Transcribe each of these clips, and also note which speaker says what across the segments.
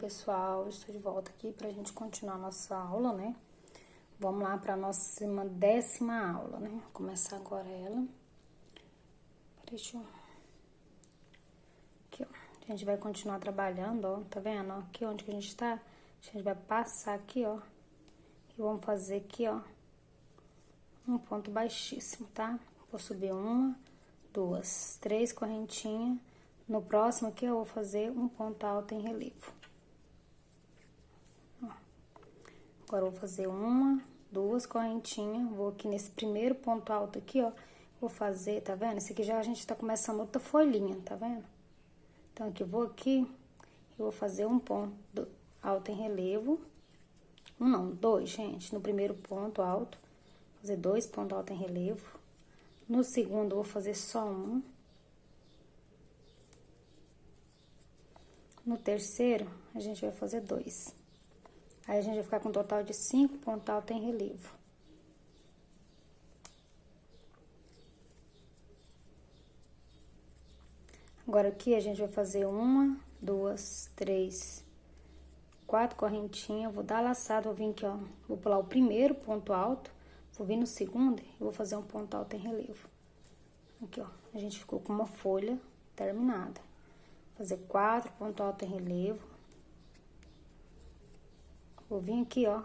Speaker 1: pessoal, estou de volta aqui pra gente continuar a nossa aula, né? Vamos lá pra nossa 10ª aula, né? Vou começar agora ela. Deixa eu... Aqui, ó. A gente vai continuar trabalhando, ó. Tá vendo, ó? Aqui onde que a gente tá, a gente vai passar aqui, ó. E vamos fazer aqui, ó, um ponto baixíssimo, tá? Vou subir uma, duas, três correntinhas. No próximo aqui eu vou fazer um ponto alto em relevo. Ó. Agora eu vou fazer uma, duas correntinhas, vou aqui nesse primeiro ponto alto aqui, ó, vou fazer, tá vendo? Esse aqui já a gente tá começando outra folhinha, tá vendo? Então, aqui, eu vou fazer um ponto alto em relevo. Um não, dois, gente, no primeiro ponto alto, fazer dois pontos altos em relevo. No segundo, eu vou fazer só um. No terceiro, a gente vai fazer dois. Aí, a gente vai ficar com um total de 5 pontos altos em relevo. Agora, aqui, a gente vai fazer uma, duas, três, 4 correntinhas. Vou dar laçado, vou vir aqui, ó, vou pular o primeiro ponto alto, vou vir no segundo e vou fazer um ponto alto em relevo. Aqui, ó, a gente ficou com uma folha terminada. Fazer 4 pontos altos em relevo. Vou vir aqui, ó,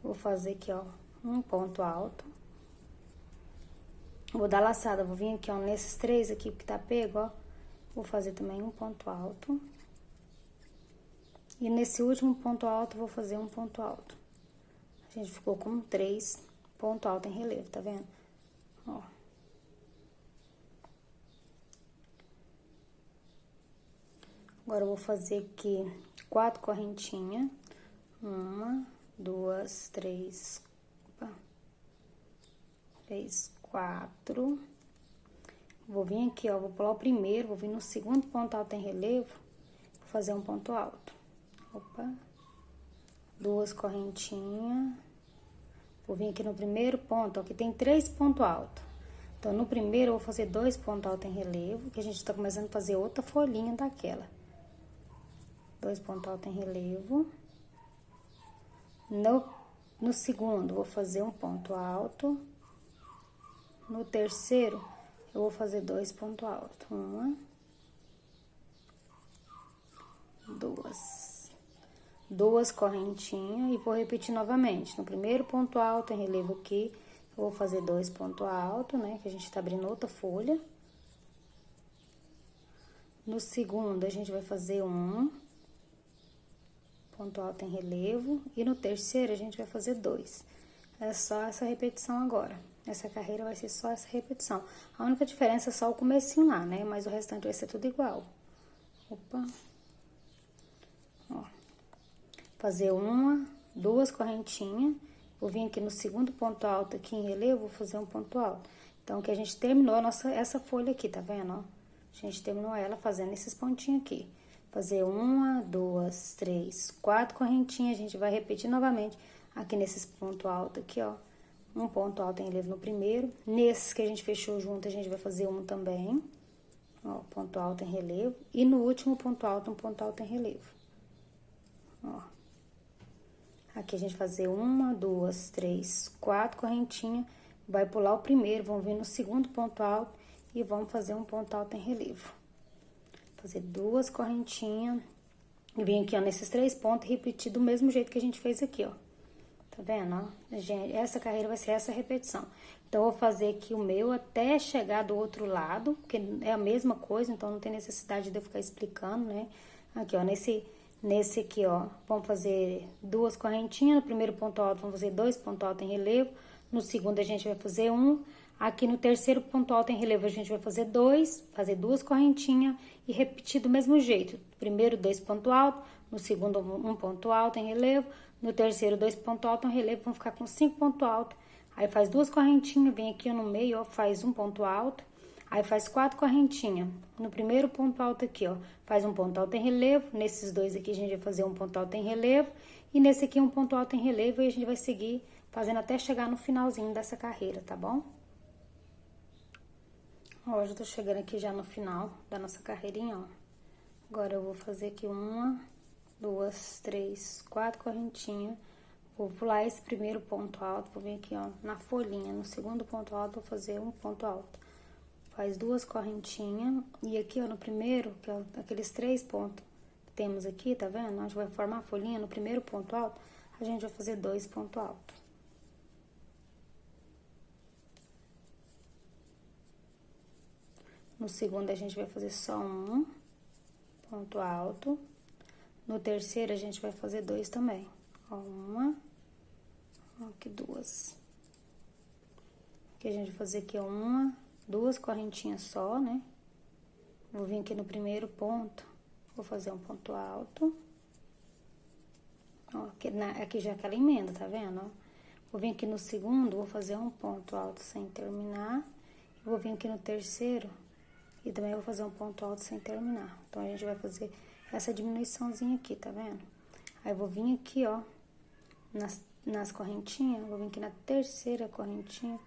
Speaker 1: vou fazer aqui, ó, um ponto alto. Vou dar laçada, vou vir aqui, ó, nesses três aqui que tá pego, ó, vou fazer também um ponto alto. E nesse último ponto alto, vou fazer um ponto alto. A gente ficou com 3 pontos altos em relevo, tá vendo? Ó. Agora, eu vou fazer aqui 4 correntinhas. Uma, duas, três, opa, 3, 4. Vou vir aqui, ó, vou pular o primeiro, vou vir no segundo ponto alto em relevo, vou fazer um ponto alto. Opa, 2 correntinhas. Vou vir aqui no primeiro ponto, ó, que tem 3 pontos altos. Então, no primeiro, eu vou fazer 2 pontos altos em relevo, que a gente tá começando a fazer outra folhinha daquela. 2 pontos altos em relevo. No segundo, vou fazer um ponto alto. No terceiro, eu vou fazer 2 pontos altos. Uma, duas correntinhas e vou repetir novamente. No primeiro ponto alto em relevo aqui, eu vou fazer 2 pontos altos, né? Que a gente tá abrindo outra folha. No segundo, a gente vai fazer um ponto alto em relevo. E no terceiro, a gente vai fazer 2. É só essa repetição agora. Essa carreira vai ser só essa repetição. A única diferença é só o comecinho lá, né? Mas o restante vai ser tudo igual. Opa. Ó. Fazer uma, duas correntinhas. Vou vir aqui no segundo ponto alto aqui em relevo, vou fazer um ponto alto. Então, que a gente terminou essa folha aqui, tá vendo, ó? A gente terminou ela fazendo esses pontinhos aqui. Fazer uma, duas, três, 4 correntinhas. A gente vai repetir novamente aqui nesses pontos altos aqui, ó. Um ponto alto em relevo no primeiro. Nesses que a gente fechou junto, a gente vai fazer um também. Ó, ponto alto em relevo. E no último ponto alto, um ponto alto em relevo. Ó. Aqui a gente fazer uma, duas, três, 4 correntinhas. Vai pular o primeiro, vamos vir no segundo ponto alto e vamos fazer um ponto alto em relevo. Fazer 2 correntinhas. E vim aqui, ó, nesses 3 pontos e repetir do mesmo jeito que a gente fez aqui, ó. Tá vendo, ó? Gente, essa carreira vai ser essa repetição. Então, eu vou fazer aqui o meu até chegar do outro lado, porque é a mesma coisa, então não tem necessidade de eu ficar explicando, né? Aqui, ó, nesse aqui, ó, vamos fazer 2 correntinhas. No primeiro ponto alto, vamos fazer 2 pontos altos em relevo. No segundo, a gente vai fazer 1. Aqui no terceiro ponto alto em relevo, a gente vai fazer 2, fazer 2 correntinhas e repetir do mesmo jeito. Primeiro, 2 pontos altos, no segundo, 1 ponto alto em relevo, no terceiro, 2 pontos altos em relevo, vão ficar com 5 pontos altos. Aí, faz 2 correntinhas, vem aqui no meio, ó, faz um ponto alto, aí faz 4 correntinhas. No primeiro ponto alto aqui, ó, faz um ponto alto em relevo, nesses dois aqui a gente vai fazer um ponto alto em relevo, e nesse aqui um ponto alto em relevo, e a gente vai seguir fazendo até chegar no finalzinho dessa carreira, tá bom? Ó, já tô chegando aqui já no final da nossa carreirinha, ó. Agora, eu vou fazer aqui uma, 2, 3, 4 correntinhas. Vou pular esse primeiro ponto alto, vou vir aqui, ó, na folhinha. No segundo ponto alto, vou fazer um ponto alto. Faz 2 correntinhas. E aqui, ó, no primeiro, que é aqueles 3 pontos que temos aqui, tá vendo? A gente vai formar a folhinha no primeiro ponto alto, a gente vai fazer 2 pontos altos. No segundo, a gente vai fazer só um ponto alto. No terceiro, a gente vai fazer 2 também. Ó, uma, aqui 2. Aqui a gente vai fazer aqui uma, 2 correntinhas só, né? Vou vir aqui no primeiro ponto, vou fazer um ponto alto. Ó, aqui já é aquela emenda, tá vendo, ó? Vou vir aqui no segundo, vou fazer um ponto alto sem terminar. Vou vir aqui no terceiro e também vou fazer um ponto alto sem terminar. Então, a gente vai fazer essa diminuiçãozinha aqui, tá vendo? Aí, vou vir aqui, ó, nas correntinhas, vou vir aqui na terceira correntinha.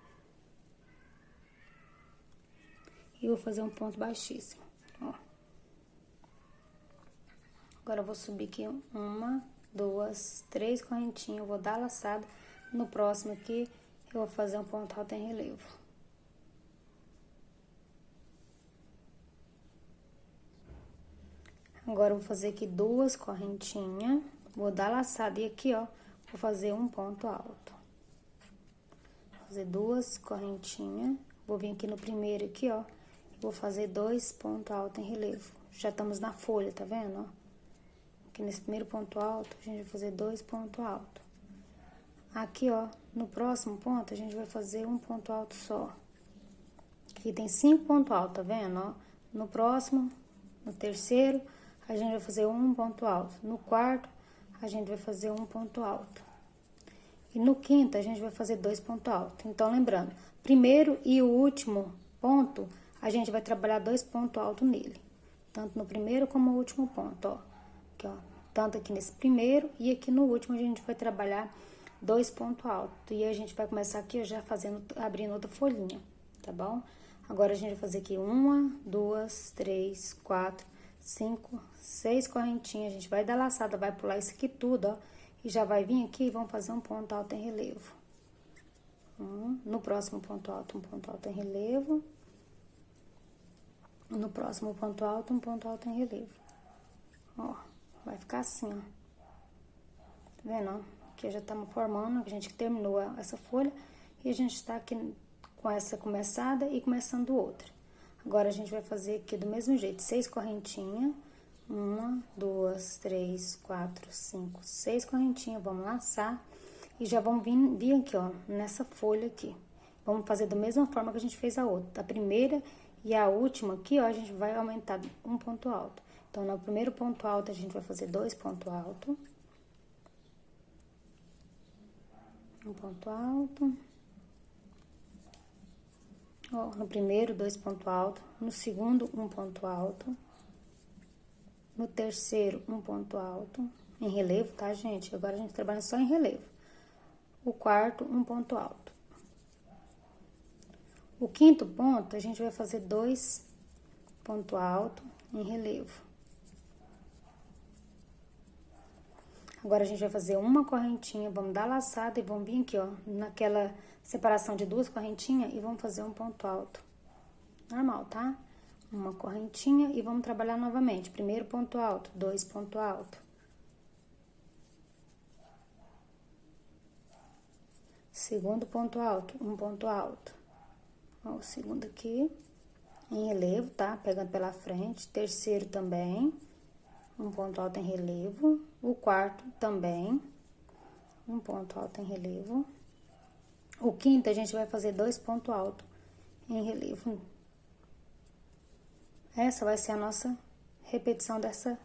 Speaker 1: E vou fazer um ponto baixíssimo, ó. Agora, eu vou subir aqui uma, 2, 3 correntinhas, vou dar laçada. No próximo aqui, eu vou fazer um ponto alto em relevo. Agora, eu vou fazer aqui 2 correntinhas, vou dar laçada e aqui, ó, vou fazer um ponto alto. Vou fazer 2 correntinhas, vou vir aqui no primeiro aqui, ó, vou fazer 2 pontos altos em relevo. Já estamos na folha, tá vendo, ó? Aqui nesse primeiro ponto alto, a gente vai fazer 2 pontos altos. Aqui, ó, no próximo ponto, a gente vai fazer um ponto alto só. Aqui tem 5 pontos altos, tá vendo, ó? No próximo, no terceiro, a gente vai fazer um ponto alto. No quarto, a gente vai fazer um ponto alto. E no quinto, a gente vai fazer 2 pontos altos. Então, lembrando, primeiro e o último ponto, a gente vai trabalhar 2 pontos altos nele. Tanto no primeiro como no último ponto, ó. Aqui, ó. Tanto aqui nesse primeiro e aqui no último, a gente vai trabalhar 2 pontos altos. E a gente vai começar aqui, ó, já fazendo, abrindo outra folhinha, tá bom? Agora, a gente vai fazer aqui 1, 2, 3, 4, 5, 6 correntinhas. A gente vai dar laçada, vai pular isso aqui tudo, ó. E já vai vir aqui e vamos fazer um ponto alto em relevo. No próximo ponto alto, um ponto alto em relevo. No próximo ponto alto, um ponto alto em relevo. Ó, vai ficar assim, ó. Tá vendo, ó? Aqui já estamos formando, a gente terminou essa folha. E a gente tá aqui com essa começada e começando outra. Agora, a gente vai fazer aqui do mesmo jeito, 6 correntinhas. 1, 2, 3, 4, 5, 6 correntinhas. Vamos laçar e já vamos vir aqui, ó, nessa folha aqui. Vamos fazer da mesma forma que a gente fez a outra. A primeira e a última aqui, ó, a gente vai aumentar um ponto alto. Então, no primeiro ponto alto, a gente vai fazer 2 pontos altos. Um ponto alto. Ó, no primeiro, 2 pontos altos. No segundo, um ponto alto. No terceiro, um ponto alto. Em relevo, tá, gente? Agora, a gente trabalha só em relevo. O quarto, um ponto alto. O quinto ponto, a gente vai fazer 2 pontos altos em relevo. Agora, a gente vai fazer uma correntinha, vamos dar laçada e vamos vir aqui, ó, naquela separação de 2 correntinhas e vamos fazer um ponto alto. Normal, tá? Uma correntinha e vamos trabalhar novamente. Primeiro ponto alto, 2 pontos altos. Segundo ponto alto, um ponto alto. Ó, o segundo aqui, em relevo, tá? Pegando pela frente. Terceiro também, um ponto alto em relevo. O quarto também, um ponto alto em relevo. O quinto, a gente vai fazer 2 pontos altos em relevo. Essa vai ser a nossa repetição dessa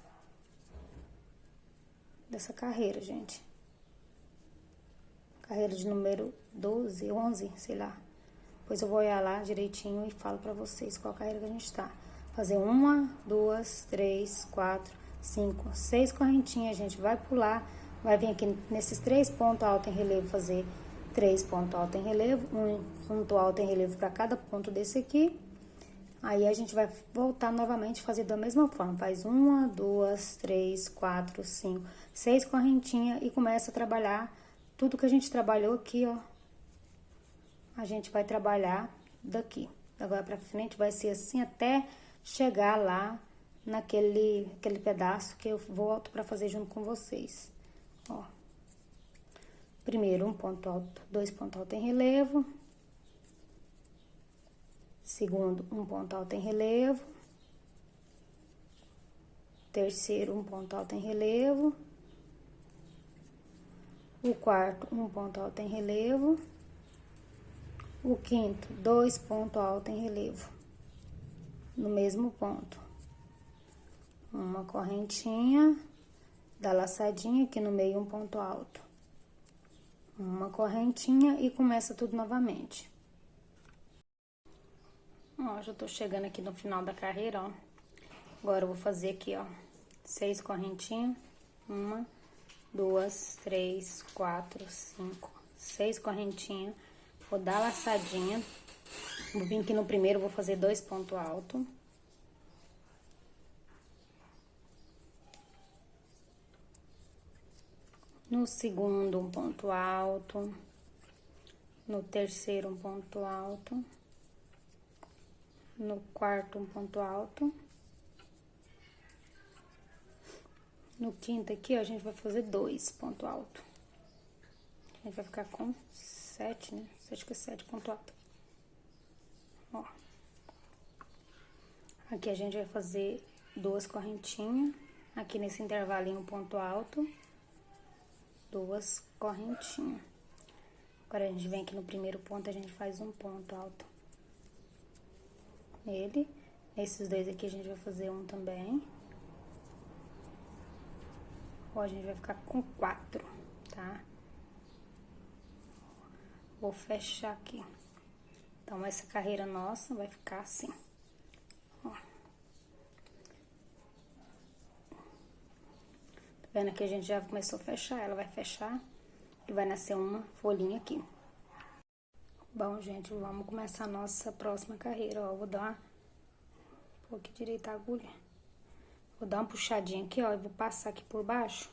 Speaker 1: carreira, gente. Carreira de número 12, 11, sei lá. Depois eu vou olhar lá direitinho e falo pra vocês qual carreira que a gente tá. Fazer 1, 2, 3, 4, 5, 6 correntinhas. A gente vai pular, vai vir aqui nesses 3 pontos altos em relevo, fazer 3 pontos altos em relevo, um ponto alto em relevo pra cada ponto desse aqui. Aí, a gente vai voltar novamente, fazer da mesma forma. Faz 1, 2, 3, 4, 5, 6 correntinhas e começa a trabalhar tudo que a gente trabalhou aqui, ó. A gente vai trabalhar daqui. Agora pra frente vai ser assim até chegar lá naquele pedaço que eu volto pra fazer junto com vocês. Ó. Primeiro, um ponto alto, 2 pontos altos em relevo. Segundo, um ponto alto em relevo. Terceiro, um ponto alto em relevo. O quarto, um ponto alto em relevo. O quinto, 2 pontos altos em relevo. No mesmo ponto. Uma correntinha, dá laçadinha aqui no meio, um ponto alto. Uma correntinha e começa tudo novamente. Ó, já tô chegando aqui no final da carreira, ó. Agora, eu vou fazer aqui, ó, 6 correntinhas. 1, 2, 3, 4, 5, 6 correntinhas. Vou dar laçadinha. Vou vir aqui no primeiro, vou fazer 2 pontos altos. No segundo, um ponto alto. No terceiro, um ponto alto. No quarto, um ponto alto. No quinto aqui, ó, a gente vai fazer 2 pontos altos. A gente vai ficar com 7, né? Acho que é 7 pontos altos. Ó. Aqui a gente vai fazer 2 correntinhas. Aqui nesse intervalinho, um ponto alto. 2 correntinhas. Agora, a gente vem aqui no primeiro ponto, a gente faz um ponto alto nele. Esses dois aqui, a gente vai fazer um também. Ó, a gente vai ficar com 4, tá? Vou fechar aqui. Então, essa carreira nossa vai ficar assim. Ó. Tá vendo que a gente já começou a fechar? Ela vai fechar e vai nascer uma folhinha aqui. Bom, gente, vamos começar a nossa próxima carreira, ó. Vou dar um pouco direito a agulha. Vou dar uma puxadinha aqui, ó, e vou passar aqui por baixo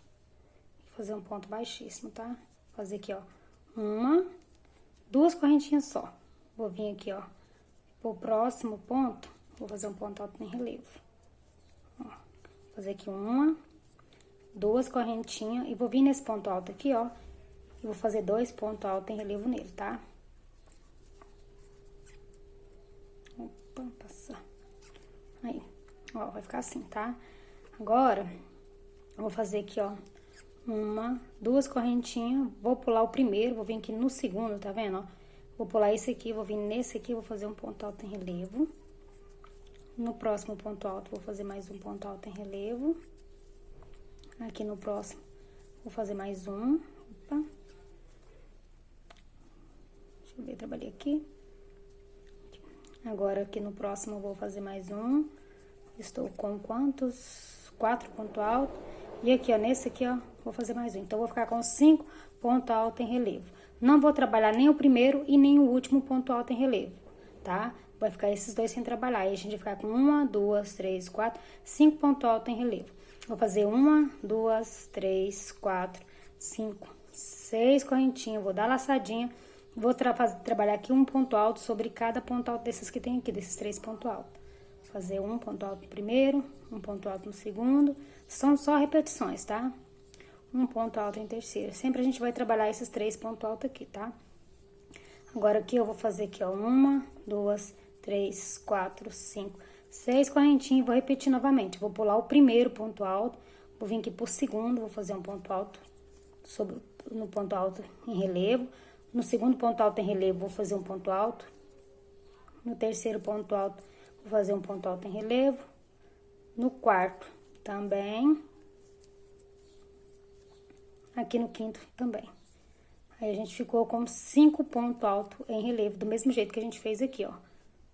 Speaker 1: e fazer um ponto baixíssimo, tá? Fazer aqui, ó, 1, 2 correntinhas só. Vou vir aqui, ó, pro próximo ponto, vou fazer um ponto alto em relevo. Ó, fazer aqui 1, 2 correntinhas e vou vir nesse ponto alto aqui, ó, e vou fazer 2 pontos altos em relevo nele, tá? Opa, passar. Aí, ó, vai ficar assim, tá? Agora, eu vou fazer aqui, ó, 1, 2 correntinhas, vou pular o primeiro, vou vir aqui no segundo, tá vendo, ó? Vou pular esse aqui, vou vir nesse aqui, vou fazer um ponto alto em relevo. No próximo ponto alto, vou fazer mais um ponto alto em relevo. Aqui no próximo, vou fazer mais um. Opa. Deixa eu ver, trabalhei aqui. Agora, aqui no próximo, eu vou fazer mais um. Estou com quantos? 4 pontos altos. E aqui, ó, nesse aqui, ó, vou fazer mais um. Então, vou ficar com 5 pontos altos em relevo. Não vou trabalhar nem o primeiro e nem o último ponto alto em relevo, tá? Vai ficar esses dois sem trabalhar. Aí, a gente vai ficar com 1, 2, 3, 4, 5 pontos altos em relevo. Vou fazer 1, 2, 3, 4, 5, 6 correntinhas. Vou dar laçadinha. Vou trabalhar aqui um ponto alto sobre cada ponto alto desses que tem aqui, desses 3 pontos altos. Vou fazer um ponto alto no primeiro, um ponto alto no segundo. São só repetições, tá? Um ponto alto em terceiro. Sempre a gente vai trabalhar esses 3 pontos altos aqui, tá? Agora, aqui eu vou fazer aqui, ó, 1, 2, 3, 4, 5, 6 correntinhas e vou repetir novamente. Vou pular o primeiro ponto alto, vou vir aqui pro segundo, vou fazer um ponto alto no ponto alto em relevo. No segundo ponto alto em relevo, vou fazer um ponto alto. No terceiro ponto alto, vou fazer um ponto alto em relevo. No quarto, também. Aqui no quinto, também. Aí, a gente ficou com 5 pontos altos em relevo, do mesmo jeito que a gente fez aqui, ó,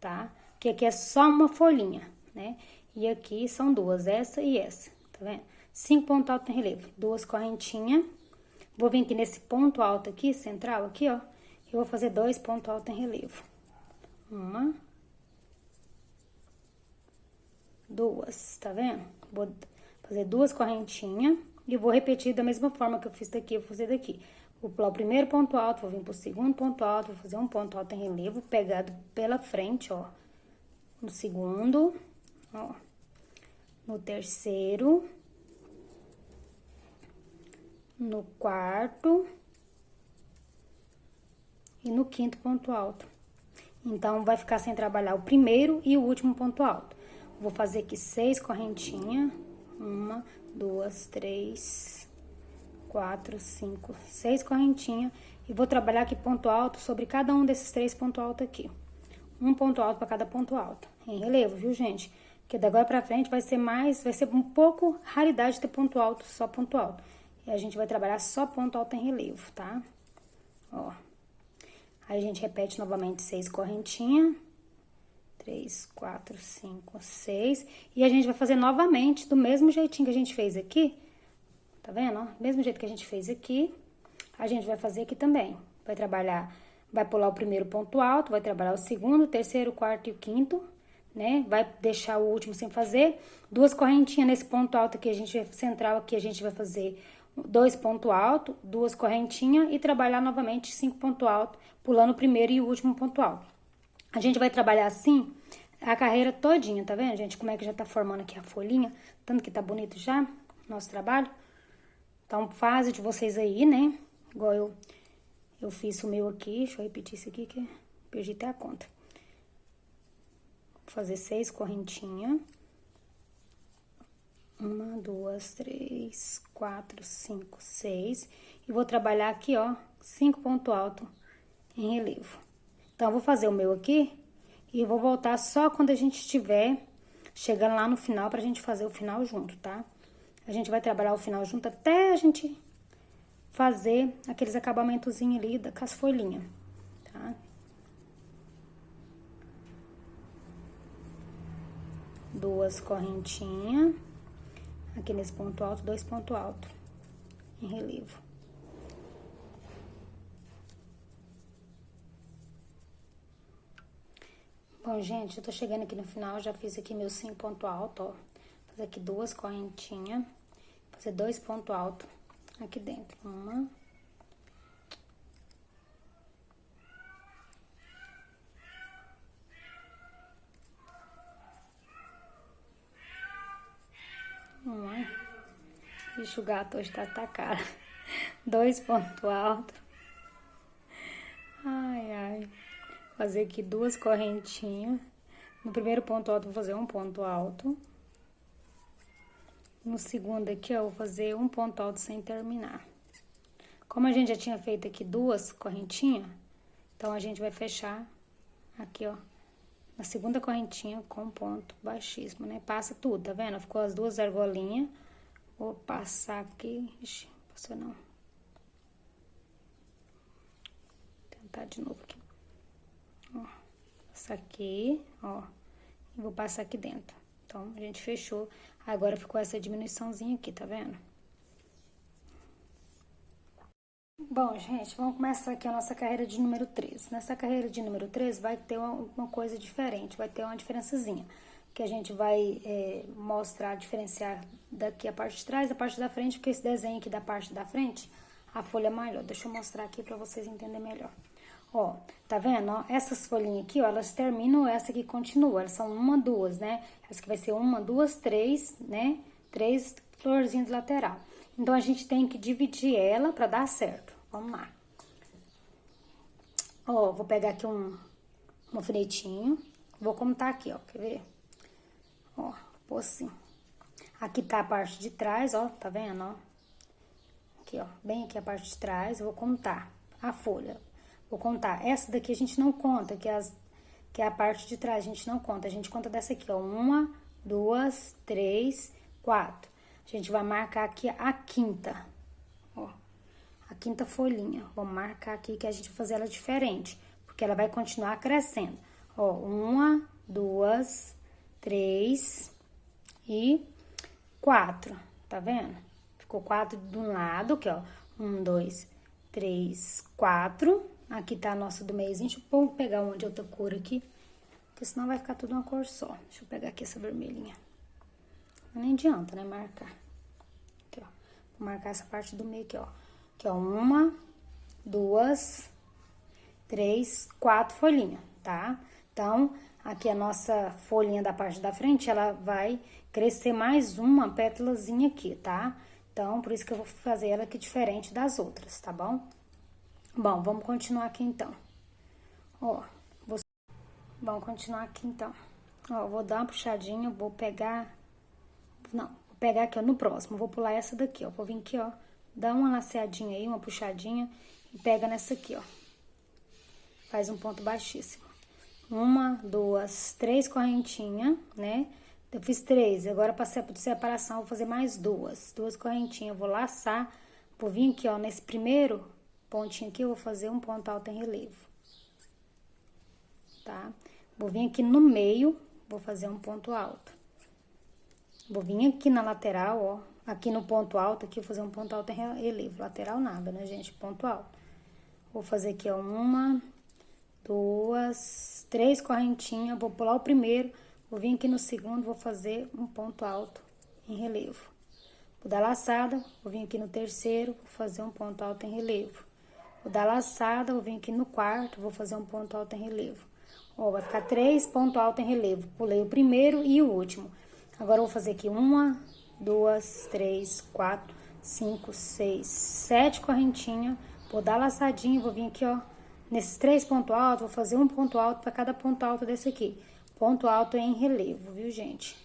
Speaker 1: tá? Que aqui é só uma folhinha, né? E aqui são 2, essa e essa, tá vendo? 5 pontos altos em relevo, 2 correntinhas. Vou vir aqui nesse ponto alto aqui, central aqui, ó, e vou fazer 2 pontos altos em relevo. 1, duas, tá vendo? Vou fazer duas correntinhas e vou repetir da mesma forma que eu fiz daqui, eu vou fazer daqui. Vou pular o primeiro ponto alto, vou vir pro segundo ponto alto, vou fazer um ponto alto em relevo, pegado pela frente, ó. No segundo, ó. No terceiro, no quarto e no quinto ponto alto. Então, vai ficar sem trabalhar o primeiro e o último ponto alto. Vou fazer aqui 6 correntinhas. 1, 2, 3, 4, 5, 6 correntinhas. E vou trabalhar aqui ponto alto sobre cada um desses 3 pontos altos aqui. Um ponto alto para cada ponto alto. Em relevo, viu, gente? Porque da agora pra frente vai ser um pouco raridade ter ponto alto, só ponto alto. E a gente vai trabalhar só ponto alto em relevo, tá? Ó. Aí a gente repete novamente 6 correntinhas. 3, 4, 5, 6. E a gente vai fazer novamente do mesmo jeitinho que a gente fez aqui. Tá vendo, ó? Mesmo jeito que a gente fez aqui, a gente vai fazer aqui também. Vai trabalhar, vai pular o primeiro ponto alto, vai trabalhar o segundo, o terceiro, o quarto e o quinto, né? Vai deixar o último sem fazer. 2 correntinhas nesse ponto alto aqui, central aqui, a gente vai fazer 2 pontos altos, 2 correntinhas e trabalhar novamente 5 pontos altos, pulando o primeiro e o último ponto alto. A gente vai trabalhar assim a carreira todinha, tá vendo, gente? Como é que já tá formando aqui a folhinha, tanto que tá bonito já, nosso trabalho. Então, fase de vocês aí, né? Igual eu fiz o meu aqui, deixa eu repetir isso aqui que perdi até a conta. Vou fazer 6 correntinhas. 1, 2, 3, 4, 5, 6. E vou trabalhar aqui, ó, 5 pontos altos em relevo. Então, eu vou fazer o meu aqui e vou voltar só quando a gente estiver chegando lá no final pra gente fazer o final junto, tá? A gente vai trabalhar o final junto até a gente fazer aqueles acabamentozinhos ali com as folhinhas, tá? Duas correntinhas. Aqui nesse ponto alto, 2 pontos altos em relevo. Bom, gente, eu tô chegando aqui no final, já fiz aqui meus 5 pontos altos, ó. Vou fazer aqui 2 correntinhas, fazer 2 pontos altos aqui dentro. 1. Bicho, o gato hoje tá atacado. 2 pontos altos. Ai, ai. Fazer aqui 2 correntinhas. No primeiro ponto alto, vou fazer um ponto alto. No segundo aqui, ó, vou fazer um ponto alto sem terminar. Como a gente já tinha feito aqui 2 correntinhas, então a gente vai fechar aqui, ó, na segunda correntinha com ponto baixíssimo, né? Passa tudo, tá vendo? Ficou as 2 argolinhas. Vou passar aqui. Ixi, passou não. Vou tentar de novo aqui. Ó, passar aqui, ó. E vou passar aqui dentro. Então, a gente fechou. Agora ficou essa diminuiçãozinha aqui, tá vendo? Bom, gente, vamos começar aqui a nossa carreira de número 3. Nessa carreira de número 3 vai ter uma coisa diferente, vai ter uma diferençazinha. Que a gente vai mostrar, diferenciar daqui a parte de trás, a parte da frente, porque esse desenho aqui da parte da frente, a folha é maior. Deixa eu mostrar aqui pra vocês entenderem melhor. Ó, tá vendo? Ó, essas folhinhas aqui, ó, elas terminam, essa aqui continua, elas são 1, 2, né? Essa aqui vai ser 1, 2, 3, né? 3 florzinhas de lateral. Então, a gente tem que dividir ela pra dar certo. Vamos lá. Ó, vou pegar aqui um alfinetinho, vou contar aqui, ó, quer ver? Ó, pôr assim. Aqui tá a parte de trás, ó, tá vendo, ó? Aqui, ó, bem aqui a parte de trás, eu vou contar a folha. Vou contar. Essa daqui a gente não conta, que é a parte de trás, a gente não conta. A gente conta dessa aqui, ó, 1, 2, 3, 4. A gente vai marcar aqui a quinta, ó, a quinta folhinha. Vamos marcar aqui que a gente vai fazer ela diferente, porque ela vai continuar crescendo. Ó, 1, 2, 3 e 4, tá vendo? Ficou 4 de um lado, aqui, ó. 1, 2, 3, 4. Aqui tá a nossa do meiozinho. Deixa eu pegar uma de outra cor aqui, porque senão vai ficar tudo uma cor só. Deixa eu pegar aqui essa vermelhinha. Nem adianta, né, marcar. Aqui, ó. Vou marcar essa parte do meio aqui, ó. Aqui, ó, 1, 2, 3, 4 folhinhas, tá? Então, aqui a nossa folhinha da parte da frente, ela vai crescer mais uma pétalazinha aqui, tá? Então, por isso que eu vou fazer ela aqui diferente das outras, tá bom? Bom, vamos continuar aqui então. Ó, vamos continuar aqui então. Ó, vou dar uma puxadinha, vou pegar... Não, vou pegar aqui, ó, no próximo. Vou pular essa daqui, ó. Vou vir aqui, ó, dar uma laceadinha aí, uma puxadinha e pega nessa aqui, ó. Faz um ponto baixíssimo. 1, 2, 3 correntinhas, né? Eu fiz 3, agora pra separação, vou fazer mais 2 correntinhas. Vou laçar, vou vir aqui, ó, nesse primeiro pontinho aqui, eu vou fazer um ponto alto em relevo. Tá? Vou vir aqui no meio, vou fazer um ponto alto. Vou vir aqui na lateral, ó, aqui no ponto alto, aqui, vou fazer um ponto alto em relevo. Lateral nada, né, gente? Ponto alto. Vou fazer aqui, ó, 1, 2, 3 correntinhas, vou pular o primeiro, vou vir aqui no segundo, vou fazer um ponto alto em relevo. Vou dar laçada, vou vir aqui no terceiro, vou fazer um ponto alto em relevo. Vou dar laçada, vou vir aqui no quarto, vou fazer um ponto alto em relevo. Ó, vai ficar 3 pontos altos em relevo. Pulei o primeiro e o último. Agora, eu vou fazer aqui 1, 2, 3, 4, 5, 6, 7 correntinhas. Vou dar laçadinha, vou vir aqui, ó, nesses 3 pontos altos, vou fazer um ponto alto para cada ponto alto desse aqui. Ponto alto em relevo, viu, gente?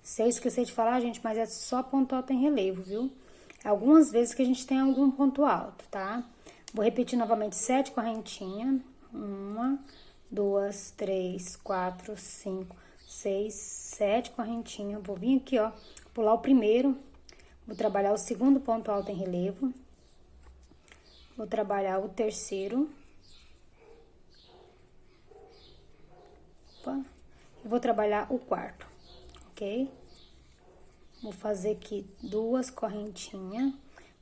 Speaker 1: Se eu esquecer de falar, gente, mas é só ponto alto em relevo, viu? Algumas vezes que a gente tem algum ponto alto, tá? Vou repetir novamente 7 correntinhas. 1, 2, 3, 4, 5, 6, 7 correntinhas. Vou vir aqui, ó, pular o primeiro. Vou trabalhar o segundo ponto alto em relevo. Vou trabalhar o terceiro. Opa. E vou trabalhar o quarto, ok? Vou fazer aqui 2 correntinhas.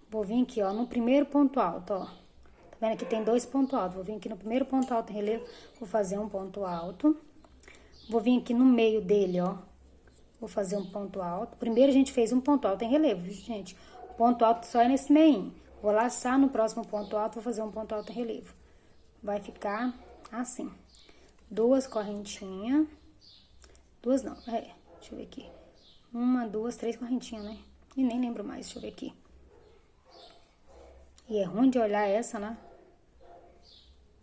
Speaker 1: Vou vir aqui, ó, no primeiro ponto alto, ó. Tá vendo? Aqui tem 2 pontos altos. Vou vir aqui no primeiro ponto alto em relevo, vou fazer um ponto alto. Vou vir aqui no meio dele, ó. Vou fazer um ponto alto. Primeiro a gente fez um ponto alto em relevo, gente. O ponto alto só é nesse meio. Vou laçar no próximo ponto alto, vou fazer um ponto alto em relevo. Vai ficar assim. 2 correntinhas. 2 não, deixa eu ver aqui. 1, 2, 3 correntinhas, né? E nem lembro mais, deixa eu ver aqui. E é ruim de olhar essa, né?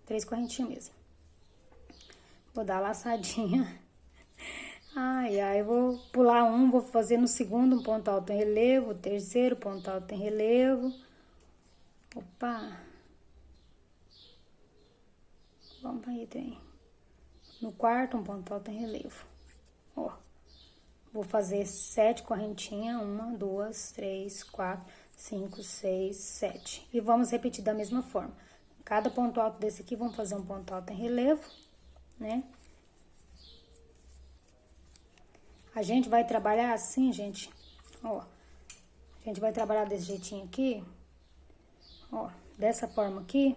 Speaker 1: 3 correntinhas mesmo. Vou dar a laçadinha. Ai, ai, vou pular um, vou fazer no segundo um ponto alto em relevo, terceiro ponto alto em relevo. Opa! Vamos aí, tem. No quarto, um ponto alto em relevo. Ó. Vou fazer 7 correntinhas, 1, 2, 3, 4, 5, 6, 7. E vamos repetir da mesma forma. Cada ponto alto desse aqui, vamos fazer um ponto alto em relevo, né? A gente vai trabalhar assim, gente, ó. A gente vai trabalhar desse jeitinho aqui, ó, dessa forma aqui,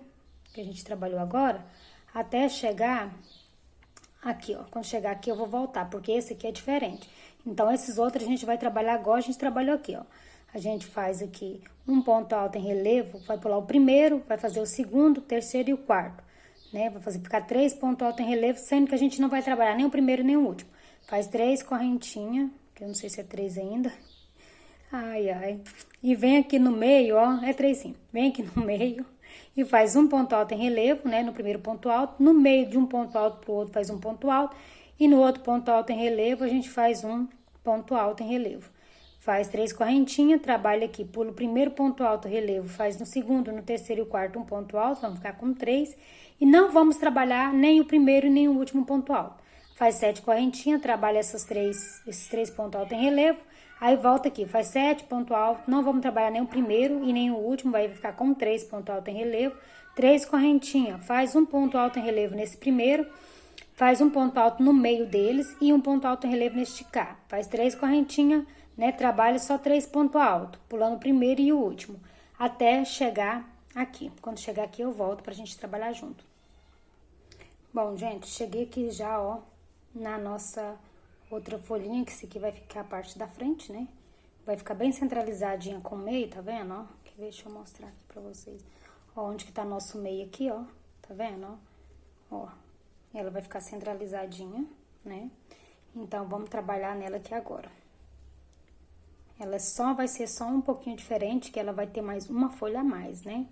Speaker 1: que a gente trabalhou agora, até chegar aqui, ó. Quando chegar aqui, eu vou voltar, porque esse aqui é diferente. Então, esses outros a gente vai trabalhar igual a gente trabalhou aqui, ó. A gente faz aqui um ponto alto em relevo, vai pular o primeiro, vai fazer o segundo, o terceiro e o quarto, né? Vai fazer ficar 3 pontos altos em relevo, sendo que a gente não vai trabalhar nem o primeiro nem o último. Faz 3 correntinhas, que eu não sei se é 3 ainda. Ai, ai. E vem aqui no meio, ó, é 3 sim. Vem aqui no meio e faz um ponto alto em relevo, né? No primeiro ponto alto, no meio de um ponto alto pro outro faz um ponto alto. E no outro ponto alto em relevo, a gente faz um ponto alto em relevo. Faz 3 correntinhas, trabalha aqui, pula o primeiro ponto alto, relevo, faz no segundo, no terceiro e o quarto um ponto alto, vamos ficar com 3. E não vamos trabalhar nem o primeiro e nem o último ponto alto. Faz 7 correntinhas, trabalha esses 3 pontos altos em relevo, aí volta aqui, faz 7 ponto alto, não vamos trabalhar nem o primeiro e nem o último, vai ficar com 3 pontos altos em relevo. 3 correntinhas, faz um ponto alto em relevo nesse primeiro, faz um ponto alto no meio deles e um ponto alto em relevo neste cá. Faz 3 correntinhas, né? Trabalha só 3 pontos altos, pulando o primeiro e o último, até chegar aqui. Quando chegar aqui, eu volto pra gente trabalhar junto. Bom, gente, cheguei aqui já, ó, na nossa outra folhinha, que esse aqui vai ficar a parte da frente, né? Vai ficar bem centralizadinha com o meio, tá vendo, ó? Deixa eu mostrar aqui pra vocês. Ó, onde que tá nosso meio aqui, ó. Tá vendo, ó? Ó, ela vai ficar centralizadinha, né? Então, vamos trabalhar nela aqui agora. Ela vai ser só um pouquinho diferente, que ela vai ter mais uma folha a mais, né?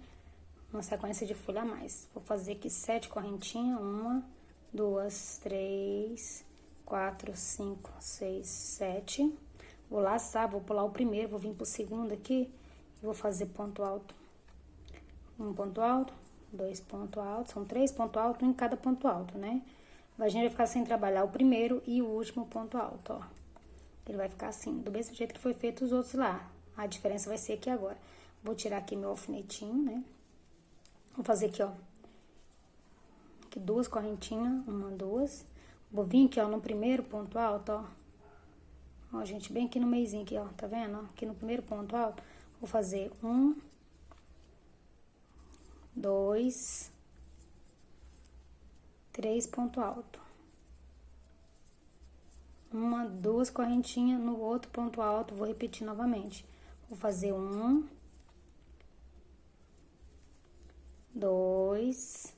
Speaker 1: Uma sequência de folha a mais. Vou fazer aqui 7 correntinhas. 1, 2, 3, 4, 5, 6, 7. Vou laçar, vou pular o primeiro, vou vir pro segundo aqui. Vou fazer ponto alto. 1 ponto alto, 2 pontos altos. São 3 pontos altos em cada ponto alto, né? A gente vai ficar sem trabalhar o primeiro e o último ponto alto, ó. Ele vai ficar assim, do mesmo jeito que foi feito os outros lá. A diferença vai ser aqui agora. Vou tirar aqui meu alfinetinho, né? Vou fazer aqui, ó. Aqui 2 correntinhas, 1, 2. Vou vir aqui, ó, no primeiro ponto alto, ó. Ó, gente, bem aqui no meizinho aqui, ó. Tá vendo, ó? Aqui no primeiro ponto alto, vou fazer 1, 2, 3 ponto alto. 1, 2 correntinhas no outro ponto alto, vou repetir novamente. Vou fazer 1, 2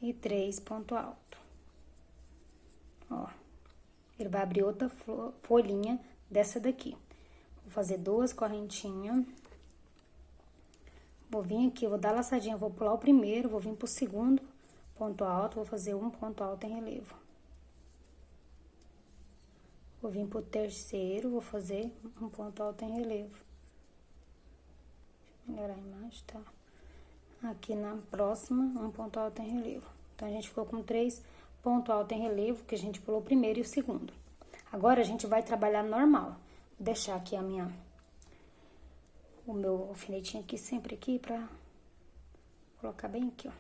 Speaker 1: e 3 ponto alto. Ó, ele vai abrir outra folhinha dessa daqui. Vou fazer 2 correntinhas. Vou vir aqui, vou dar laçadinha, vou pular o primeiro, vou vir pro segundo ponto alto, vou fazer um ponto alto em relevo. Vou vir pro terceiro, vou fazer um ponto alto em relevo. Deixa eu melhorar a imagem, tá? Aqui na próxima, um ponto alto em relevo. Então, a gente ficou com 3 pontos altos em relevo, que a gente pulou o primeiro e o segundo. Agora, a gente vai trabalhar normal. Vou deixar aqui o meu alfinetinho aqui, sempre aqui, pra colocar bem aqui, ó.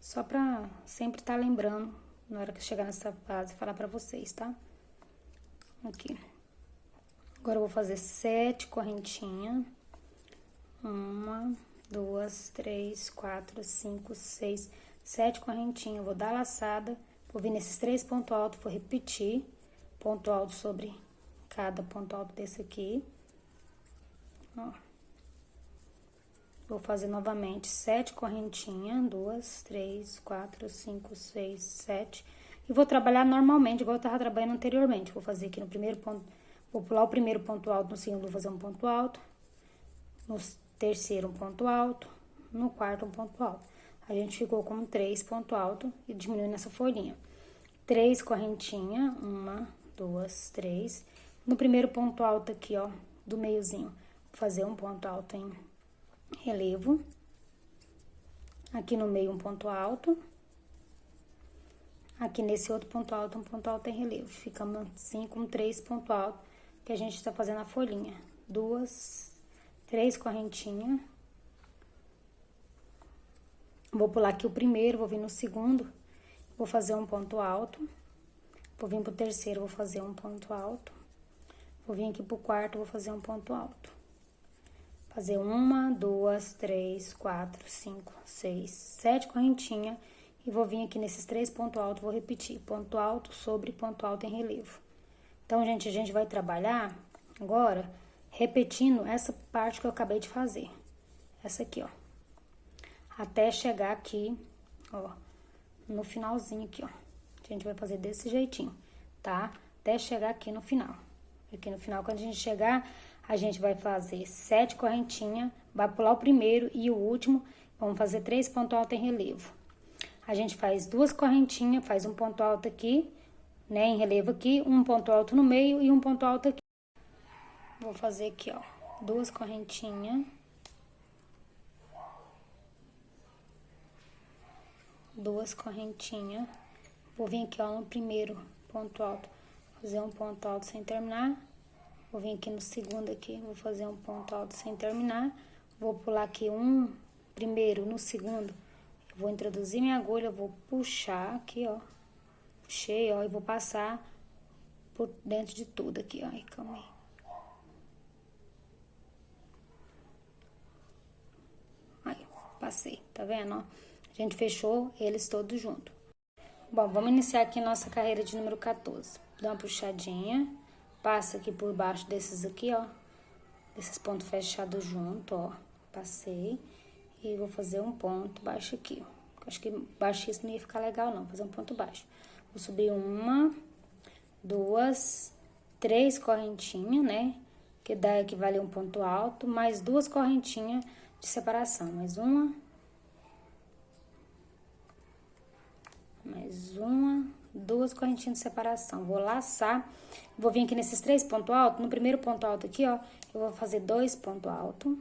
Speaker 1: Só pra sempre tá lembrando, na hora que chegar nessa fase, falar pra vocês, tá? Aqui. Agora, eu vou fazer 7 correntinhas. 1, 2, 3, 4, 5, 6, 7 correntinhas. Vou dar laçada, vou vir nesses 3 pontos altos, vou repetir ponto alto sobre cada ponto alto desse aqui. Ó. Vou fazer novamente 7 correntinhas, 2, 3, 4, 5, 6, 7. E vou trabalhar normalmente, igual eu tava trabalhando anteriormente. Vou fazer aqui no primeiro ponto, vou pular o primeiro ponto alto, no segundo vou fazer um ponto alto, no terceiro um ponto alto, no quarto um ponto alto. A gente ficou com 3 pontos altos e diminuindo essa folhinha. 3 correntinhas, 1, 2, 3. No primeiro ponto alto aqui, ó, do meiozinho, vou fazer um ponto alto em relevo. Aqui no meio um ponto alto. Aqui nesse outro ponto alto, um ponto alto em relevo. Ficamos assim com 3 pontos altos que a gente tá fazendo a folhinha. 3 correntinhas. Vou pular aqui o primeiro, vou vir no segundo, vou fazer um ponto alto. Vou vir pro terceiro, vou fazer um ponto alto. Vou vir aqui pro quarto, vou fazer um ponto alto. Fazer 1, 2, 3, 4, 5, 6, 7 correntinhas. E vou vir aqui nesses 3 pontos altos, vou repetir ponto alto sobre ponto alto em relevo. Então, gente, a gente vai trabalhar agora repetindo essa parte que eu acabei de fazer. Essa aqui, ó. Até chegar aqui, ó, no finalzinho aqui, ó. A gente vai fazer desse jeitinho, tá? Até chegar aqui no final. Aqui no final, quando a gente chegar, a gente vai fazer 7 correntinhas, vai pular o primeiro e o último, vamos fazer 3 pontos altos em relevo. A gente faz 2 correntinhas, faz um ponto alto aqui, né, em relevo aqui, um ponto alto no meio e um ponto alto aqui. Vou fazer aqui, ó, 2 correntinhas. 2 correntinhas. Vou vir aqui, ó, no primeiro ponto alto, fazer um ponto alto sem terminar. Vou vir aqui no segundo aqui, vou fazer um ponto alto sem terminar. Vou pular aqui um primeiro, no segundo, vou introduzir minha agulha, vou puxar aqui, ó. Puxei, ó, e vou passar por dentro de tudo aqui, ó. Ai, calma aí. Aí, passei, tá vendo, ó? A gente fechou eles todos juntos. Bom, vamos iniciar aqui nossa carreira de número 14. dá uma puxadinha, passa aqui por baixo desses aqui, ó, desses pontos fechados junto, ó, passei, e vou fazer um ponto baixo aqui, acho que baixíssimo não ia ficar legal não, vou fazer um ponto baixo. Vou subir uma, duas, três correntinhas, né, que dá equivale a um ponto alto, mais duas correntinhas de separação, mais uma, duas correntinhas de separação. Vou laçar, vou vir aqui nesses 3 pontos altos, no primeiro ponto alto aqui, ó, eu vou fazer 2 pontos altos.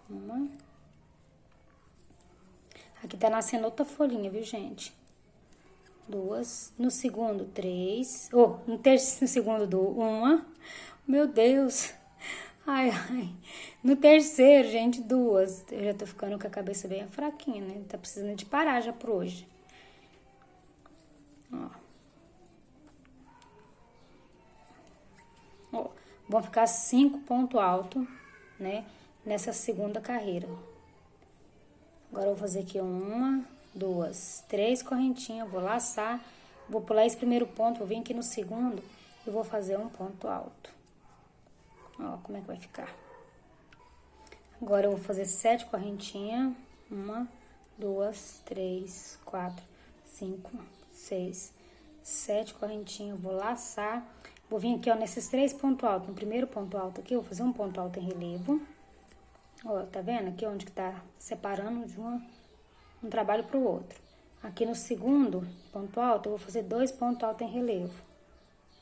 Speaker 1: Uma. Aqui tá nascendo outra folhinha, viu, gente? 2. No segundo, 3. No segundo, uma. Meu Deus. Ai, ai. No terceiro, gente, 2. Eu já tô ficando com a cabeça bem fraquinha, né? Tá precisando de parar já por hoje. Ó, vão ficar 5 pontos altos, né, nessa segunda carreira. Agora, eu vou fazer aqui uma, duas, 3 correntinhas, vou laçar, vou pular esse primeiro ponto, vou vir aqui no segundo e vou fazer um ponto alto. Ó, como é que vai ficar. Agora, eu vou fazer 7 correntinhas, 1, 2, 3, 4, 5, 6, 7 correntinhas, vou laçar, vou vir aqui, ó, nesses 3 pontos altos, no primeiro ponto alto aqui, eu vou fazer um ponto alto em relevo, ó, tá vendo? Aqui onde que tá separando de um trabalho pro outro. Aqui no segundo ponto alto, eu vou fazer 2 pontos altos em relevo,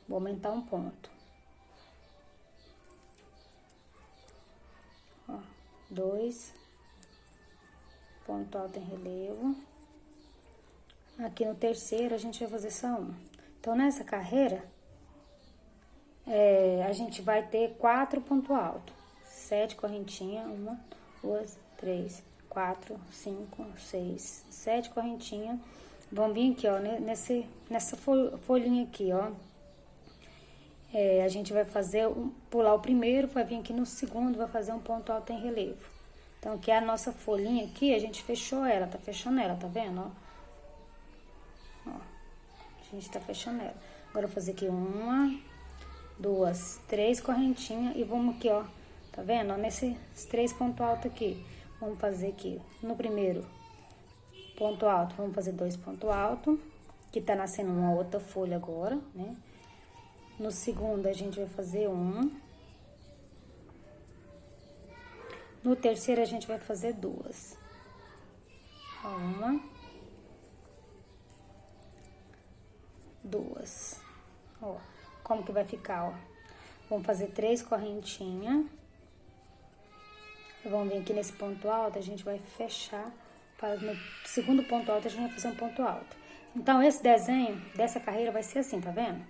Speaker 1: vou aumentar um ponto. Ó, 2 pontos altos em relevo. Aqui no terceiro, a gente vai fazer só um. Então, nessa carreira, a gente vai ter 4 pontos altos. 7 correntinhas, 1, 2, 3, 4, 5, 6, 7 correntinhas. Vamos vir aqui, ó, nessa folhinha aqui, ó. A gente vai fazer, pular o primeiro, vai vir aqui no segundo, vai fazer um ponto alto em relevo. Então, aqui é a nossa folhinha aqui, a gente fechou ela, tá fechando ela, tá vendo, ó? Ó, a gente tá fechando ela. Agora, eu vou fazer aqui 1, 2, 3 correntinhas e vamos aqui, ó, tá vendo? Ó, nesses 3 pontos altos aqui, vamos fazer aqui, no primeiro ponto alto, vamos fazer 2 pontos altos, que tá nascendo uma outra folha agora, né? No segundo, a gente vai fazer 1. No terceiro, a gente vai fazer 2. Ó, 1, 2. Ó, como que vai ficar, ó? Vamos fazer 3 correntinhas. Vamos vir aqui nesse ponto alto, a gente vai fechar. No segundo ponto alto, a gente vai fazer um ponto alto. Então, esse desenho dessa carreira vai ser assim, tá vendo?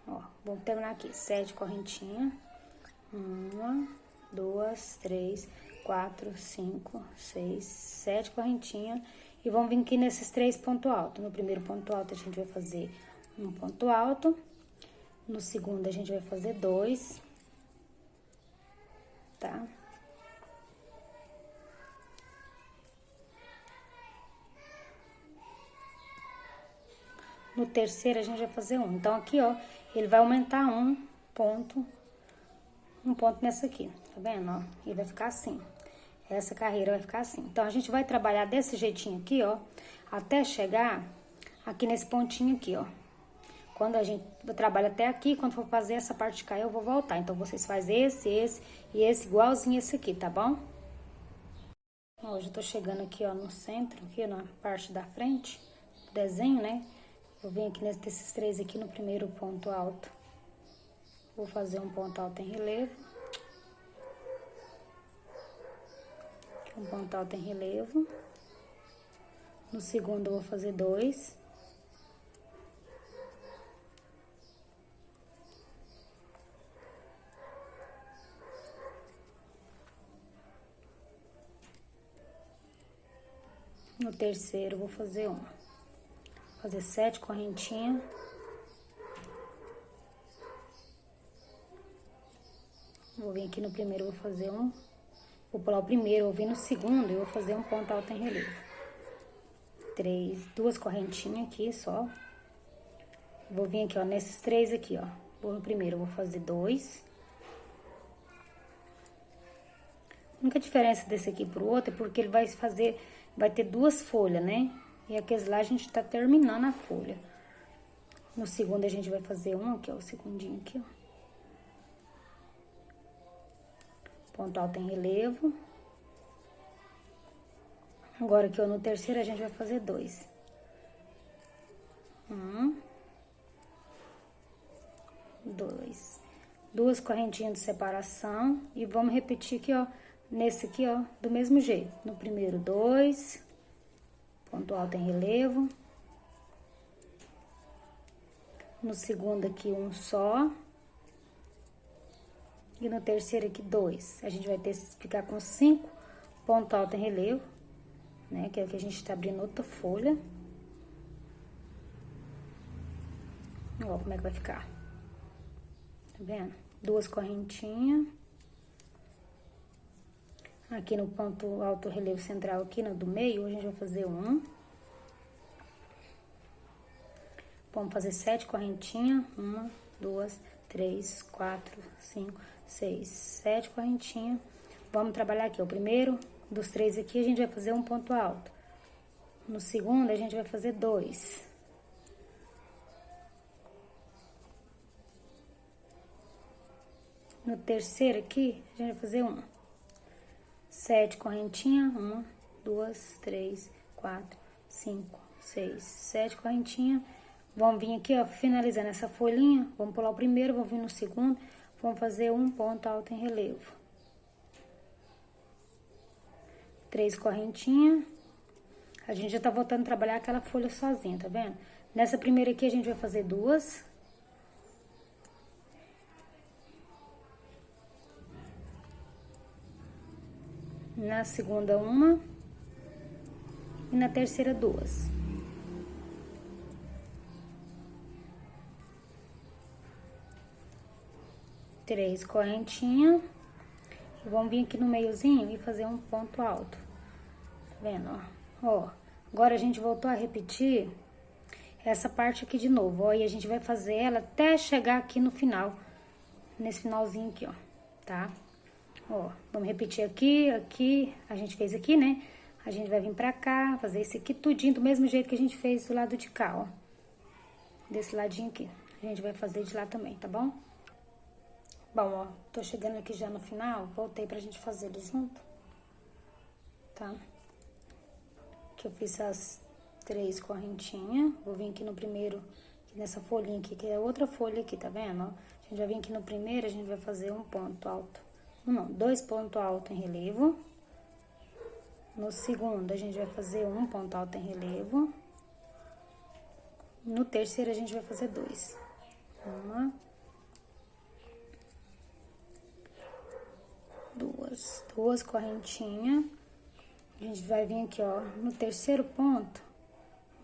Speaker 1: Ó, vamos terminar aqui. 7 correntinhas. 1, 2, 3, 4, 5, 6, 7 correntinhas. E vamos vir aqui nesses 3 pontos altos. No primeiro ponto alto, a gente vai fazer um ponto alto. No segundo, a gente vai fazer 2. Tá? No terceiro, a gente vai fazer 1. Então, aqui, ó, ele vai aumentar um ponto nessa aqui, tá vendo, ó? Ele vai ficar assim. Essa carreira vai ficar assim. Então, a gente vai trabalhar desse jeitinho aqui, ó, até chegar aqui nesse pontinho aqui, ó. Quando a gente trabalha até aqui, quando for fazer essa parte de cá, eu vou voltar. Então, vocês fazem esse e esse igualzinho esse aqui, tá bom? Ó, já tô chegando aqui, ó, no centro, aqui na parte da frente do desenho, né? Eu venho aqui nesses 3 aqui no primeiro ponto alto. Vou fazer um ponto alto em relevo. Um ponto alto em relevo. No segundo, eu vou fazer 2. No terceiro, eu vou fazer 1. Fazer 7 correntinhas. Vou vir aqui no primeiro, vou fazer 1. Vou pular o primeiro, vou vir no segundo e vou fazer um ponto alto em relevo. 2 correntinhas aqui só. Vou vir aqui, ó, nesses 3 aqui, ó. No primeiro, eu vou fazer 2. A única diferença desse aqui pro outro é porque ele vai ter 2 folhas, né? E aqueles lá a gente tá terminando a folha. No segundo a gente vai fazer um aqui, ó, o segundinho aqui, ó. Ponto alto em relevo. Agora aqui, ó, no terceiro a gente vai fazer 2. 1, 2. 2 correntinhas de separação. E vamos repetir aqui, ó, nesse aqui, ó, do mesmo jeito. No primeiro, 2. Ponto alto em relevo. No segundo aqui, um só. E no terceiro aqui, 2. A gente vai ficar com 5 ponto alto em relevo, né? Que é o que a gente tá abrindo outra folha. Ó, como é que vai ficar. Tá vendo? 2 correntinhas. Aqui no ponto alto relevo central, aqui no do meio, a gente vai fazer 1. Vamos fazer 7 correntinhas. 1, 2, 3, 4, 5, 6, 7 correntinhas. Vamos trabalhar aqui, ó. O primeiro dos 3 aqui, a gente vai fazer um ponto alto. No segundo, a gente vai fazer 2. No terceiro aqui, a gente vai fazer 1. 7 correntinhas. 1, 2, 3, 4, 5, 6, 7 correntinhas. Vamos vir aqui, ó, finalizando essa folhinha. Vamos pular o primeiro, vamos vir no segundo. Vamos fazer um ponto alto em relevo. 3 correntinhas. A gente já tá voltando a trabalhar aquela folha sozinha, tá vendo? Nessa primeira aqui, a gente vai fazer 2. Na segunda, 1. E na terceira, 2. Três correntinhas. E vamos vir aqui no meiozinho e fazer um ponto alto. Tá vendo, ó? Ó, agora a gente voltou a repetir essa parte aqui de novo, ó. E a gente vai fazer ela até chegar aqui no final. Nesse finalzinho aqui, ó, tá? Ó, vamos repetir aqui, aqui, a gente fez aqui, né? A gente vai vir pra cá, fazer esse aqui tudinho do mesmo jeito que a gente fez do lado de cá, ó. Desse ladinho aqui. A gente vai fazer de lá também, tá bom? Bom, ó, tô chegando aqui já no final, voltei pra gente fazer ele junto, tá? Aqui eu fiz as 3 correntinhas, vou vir aqui no primeiro, aqui nessa folhinha aqui, que é outra folha aqui, tá vendo, ó? A gente vai vir aqui no primeiro, a gente vai fazer um ponto alto, não, 2 pontos altos em relevo. No segundo, a gente vai fazer um ponto alto em relevo. No terceiro, a gente vai fazer 2. 2 correntinhas. A gente vai vir aqui, ó, no terceiro ponto.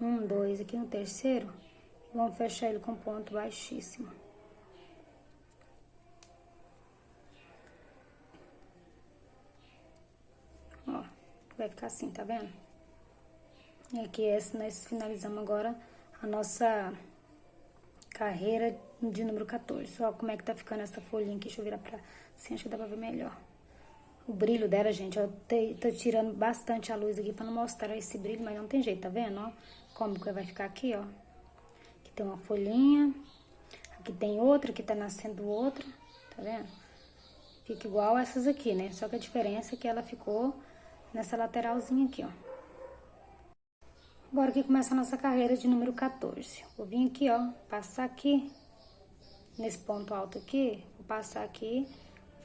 Speaker 1: 1, 2, aqui no terceiro. E vamos fechar ele com ponto baixíssimo. Ó, vai ficar assim, tá vendo? E aqui, nós finalizamos agora a nossa carreira de número 14. Ó, como é que tá ficando essa folhinha aqui. Deixa eu virar pra assim, acho que dá pra ver melhor. O brilho dela, gente, ó, tô tirando bastante a luz aqui pra não mostrar esse brilho, mas não tem jeito, tá vendo, ó? Como que vai ficar aqui, ó. Aqui tem uma folhinha, aqui tem outra, aqui tá nascendo outra, tá vendo? Fica igual essas aqui, né? Só que a diferença é que ela ficou nessa lateralzinha aqui, ó. Agora que começa a nossa carreira de número 14. Vou vir aqui, ó, passar aqui, nesse ponto alto aqui, vou passar aqui,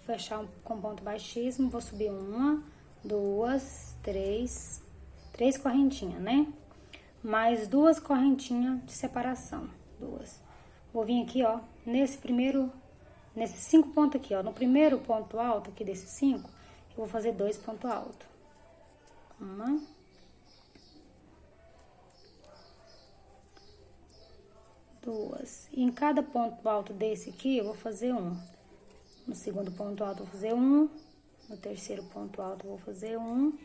Speaker 1: fechar com ponto baixíssimo, vou subir 1, 2, 3 correntinhas, né? Mais 2 correntinhas de separação, 2. Vou vir aqui, ó, nesses 5 pontos aqui, ó, no primeiro ponto alto aqui desses 5, eu vou fazer 2 pontos altos. 1, 2. E em cada ponto alto desse aqui, eu vou fazer 1. No segundo ponto alto, eu vou fazer 1. No terceiro ponto alto, eu vou fazer 1.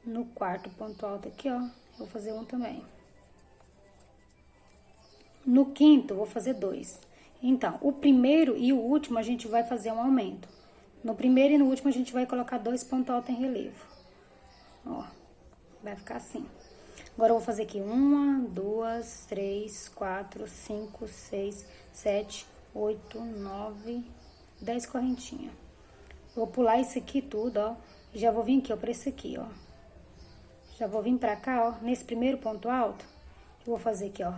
Speaker 1: No quarto ponto alto aqui, ó, eu vou fazer 1 também. No quinto, vou fazer 2. Então, o primeiro e o último, a gente vai fazer um aumento. No primeiro e no último, a gente vai colocar 2 pontos altos em relevo. Ó, vai ficar assim. Agora, eu vou fazer aqui 1, 2, 3, 4, 5, 6, 7, 8, 9, 10 correntinhas. Vou pular isso aqui tudo, ó. E já vou vir aqui, ó, pra esse aqui, ó. Já vou vir pra cá, ó, nesse primeiro ponto alto. Eu vou fazer aqui, ó.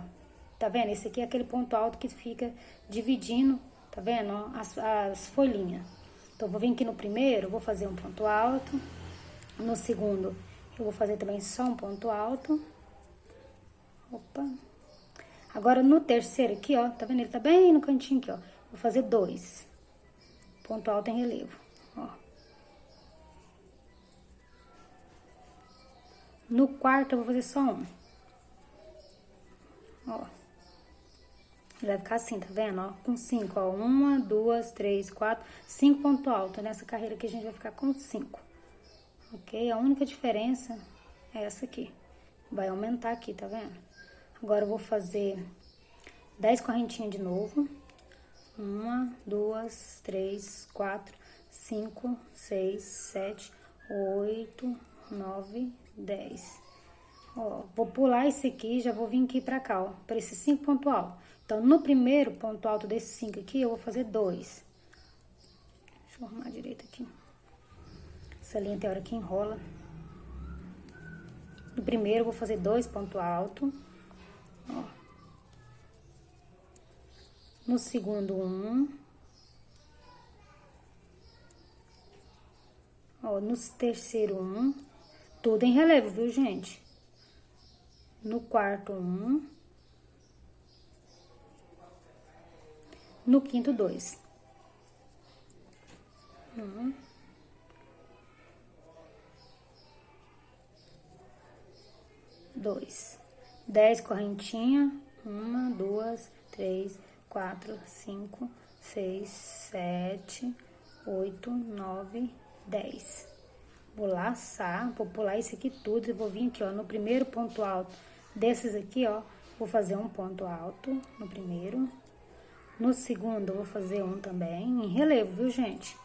Speaker 1: Tá vendo? Esse aqui é aquele ponto alto que fica dividindo, tá vendo? Ó, as folhinhas. Então, eu vou vir aqui no primeiro, vou fazer um ponto alto. No segundo, eu vou fazer também só um ponto alto. Opa. Agora, no terceiro aqui, ó, tá vendo? Ele tá bem no cantinho aqui, ó. Vou fazer 2. Ponto alto em relevo, ó. No quarto, eu vou fazer só um. Ó. Vai ficar assim, tá vendo? Ó, com 5, ó. 1, 2, 3, 4, 5 pontos altos. Nessa carreira aqui, a gente vai ficar com 5. Ok? A única diferença é essa aqui. Vai aumentar aqui, tá vendo? Agora, eu vou fazer 10 correntinhas de novo. 1, 2, 3, 4, 5, 6, 7, 8, 9, 10. Ó, vou pular esse aqui, já vou vir aqui pra cá, ó, pra esses 5 pontos altos. Então, no primeiro ponto alto desses 5 aqui, eu vou fazer 2. Deixa eu arrumar direito aqui. Essa linha tem hora que enrola. No primeiro, eu vou fazer 2 pontos altos. Ó. No segundo, 1. Ó, no terceiro, 1. Tudo em relevo, viu, gente? No quarto, 1. No quinto, 2. 1. 2. 10 correntinhas. 1, 2, 3, 4, 5, 6, 7, 8, 9, 10. Vou laçar, vou pular isso aqui tudo e vou vir aqui, ó, no primeiro ponto alto desses aqui, ó, vou fazer um ponto alto no primeiro. No segundo, eu vou fazer um também, em relevo, viu, gente?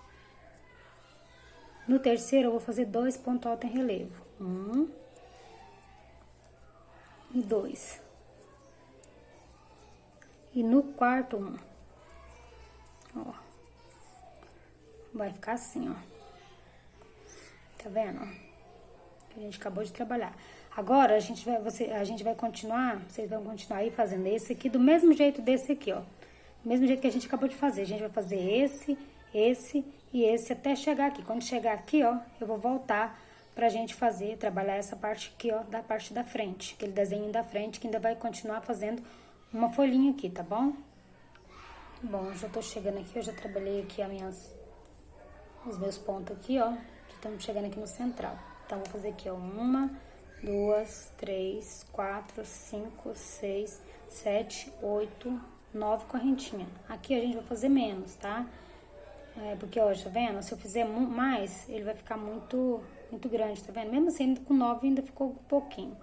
Speaker 1: No terceiro, eu vou fazer 2 pontos altos em relevo. 1 e 2. E no quarto, 1. Ó. Vai ficar assim, ó. Tá vendo, ó? Que a gente acabou de trabalhar. Agora, a gente vai continuar, vocês vão continuar aí fazendo esse aqui do mesmo jeito desse aqui, ó. Do mesmo jeito que a gente acabou de fazer. A gente vai fazer esse e esse até chegar aqui. Quando chegar aqui, ó, eu vou voltar pra gente fazer, trabalhar essa parte aqui, ó, da parte da frente. Aquele desenho da frente que ainda vai continuar fazendo uma folhinha aqui, tá bom? Bom, já tô chegando aqui, eu já trabalhei aqui os meus pontos aqui, ó. Já estamos chegando aqui no central. Então, vou fazer aqui, ó, 1, 2, 3, 4, 5, 6, 7, 8, 9 correntinhas. Aqui a gente vai fazer menos, tá? Porque, ó, tá vendo? Se eu fizer mais, ele vai ficar muito grande, tá vendo? Mesmo assim, com 9 ainda ficou um pouquinho.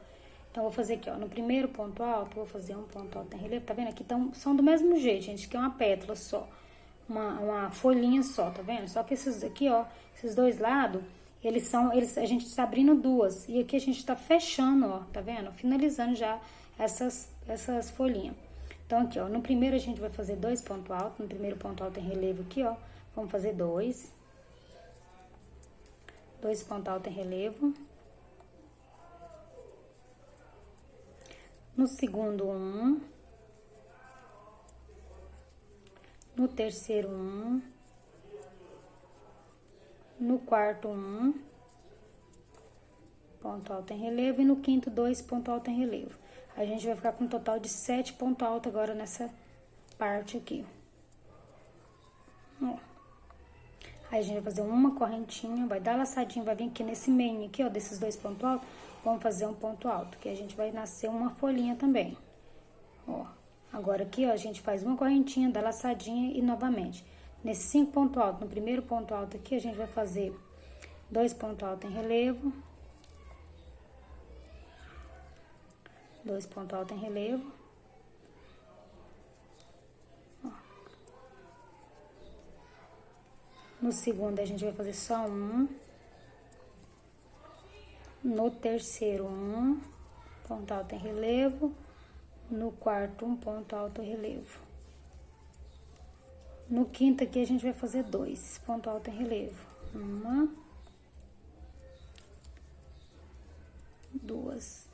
Speaker 1: Então, eu vou fazer aqui, ó, no primeiro ponto alto, eu vou fazer um ponto alto em relevo, tá vendo? Aqui são do mesmo jeito, gente, que é uma pétala só. Uma folhinha só, tá vendo? Só que esses aqui, ó, esses dois lados, a gente tá abrindo duas. E aqui a gente tá fechando, ó, tá vendo? Finalizando já essas folhinhas. Então, aqui, ó, no primeiro a gente vai fazer 2 pontos altos. No primeiro ponto alto em relevo aqui, ó, vamos fazer 2. 2 pontos altos em relevo. No segundo, 1. No terceiro, 1. No quarto, 1. Ponto alto em relevo. E no quinto, 2 pontos altos em relevo. A gente vai ficar com um total de 7 pontos altos agora nessa parte aqui. Ó. Aí, a gente vai fazer uma correntinha, vai dar laçadinha, vai vir aqui nesse meio aqui, ó, desses 2 pontos altos, vamos fazer um ponto alto, que a gente vai nascer uma folhinha também. Ó, agora aqui, ó, a gente faz uma correntinha, dá laçadinha e novamente. Nesses 5 pontos altos, no primeiro ponto alto aqui, a gente vai fazer 2 pontos altos em relevo. 2 pontos altos em relevo. No segundo, a gente vai fazer só um. No terceiro, um ponto alto em relevo. No quarto, um ponto alto em relevo. No quinto aqui, a gente vai fazer 2 ponto alto em relevo. Uma, duas,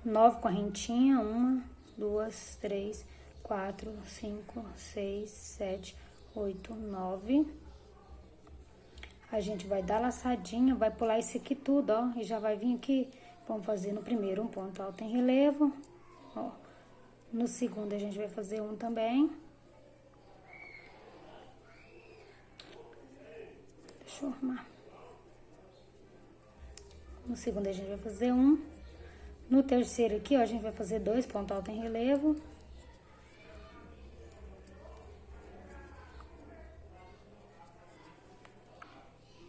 Speaker 1: 9 correntinhas, 1, 2, 3, 4, 5, 6, 7, 8, 9. A gente vai dar laçadinha, vai pular isso aqui tudo, ó, e já vai vir aqui. Vamos fazer no primeiro um ponto alto em relevo, ó. No segundo, a gente vai fazer um também. Deixa eu arrumar. No segundo, a gente vai fazer um. No terceiro aqui, ó, a gente vai fazer 2 pontos altos em relevo.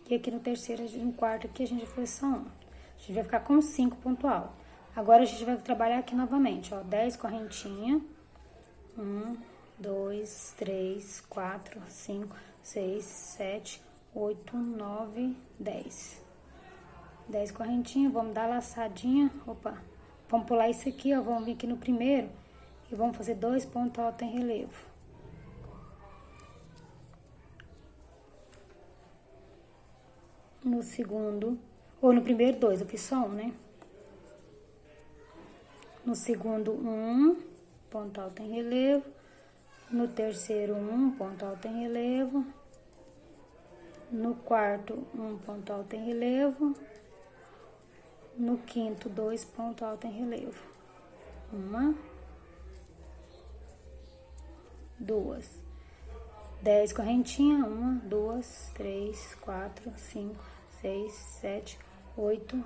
Speaker 1: E aqui no terceiro, no quarto aqui, a gente vai fazer só um. A gente vai ficar com 5 pontos altos. Agora, a gente vai trabalhar aqui novamente, ó, 10 correntinhas. 1, 2, 3, 4, 5, 6, 7, 8, 9, 10. 10 correntinhas, vamos dar laçadinha, opa, vamos pular isso aqui, ó, vamos vir aqui no primeiro e vamos fazer 2 pontos altos em relevo. No segundo, ou no primeiro 2, eu fiz só um, né? No segundo, 1 ponto alto em relevo. No terceiro, 1 ponto alto em relevo. No quarto, 1 ponto alto em relevo. No quinto, 2 pontos altos em relevo. 1, 2. 10 correntinhas. 1, 2, 3, 4, 5, 6, 7, 8,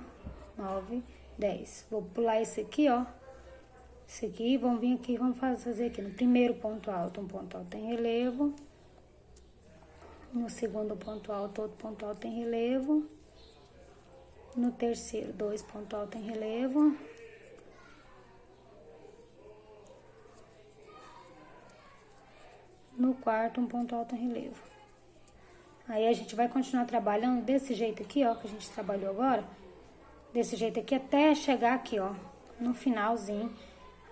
Speaker 1: 9, 10. Vou pular esse aqui, ó. Esse aqui, vamos vir aqui, vamos fazer aqui no primeiro ponto alto, um ponto alto em relevo. No segundo ponto alto, outro ponto alto em relevo. No terceiro, 2 pontos altos em relevo. No quarto, um ponto alto em relevo. Aí, a gente vai continuar trabalhando desse jeito aqui, ó, que a gente trabalhou agora. Desse jeito aqui, até chegar aqui, ó, no finalzinho.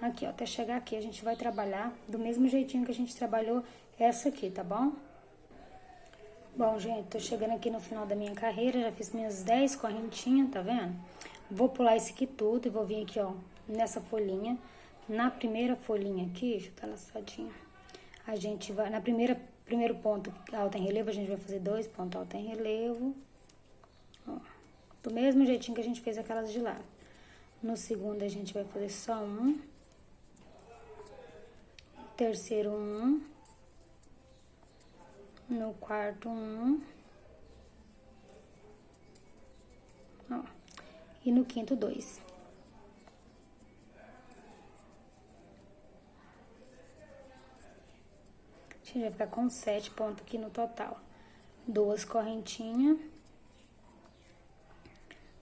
Speaker 1: Aqui, ó, até chegar aqui, a gente vai trabalhar do mesmo jeitinho que a gente trabalhou essa aqui, tá bom? Bom, gente, tô chegando aqui no final da minha carreira, já fiz minhas 10 correntinhas, tá vendo? Vou pular isso aqui tudo e vou vir aqui, ó, nessa folhinha. Na primeira folhinha aqui, deixa eu dar laçadinha. A gente vai, primeiro ponto alto em relevo, a gente vai fazer 2 pontos alto em relevo. Ó, do mesmo jeitinho que a gente fez aquelas de lá. No segundo, a gente vai fazer só um. No terceiro, 1. No quarto, 1. Ó, e no quinto, 2. A gente vai ficar com 7 pontos aqui no total. 2 correntinhas.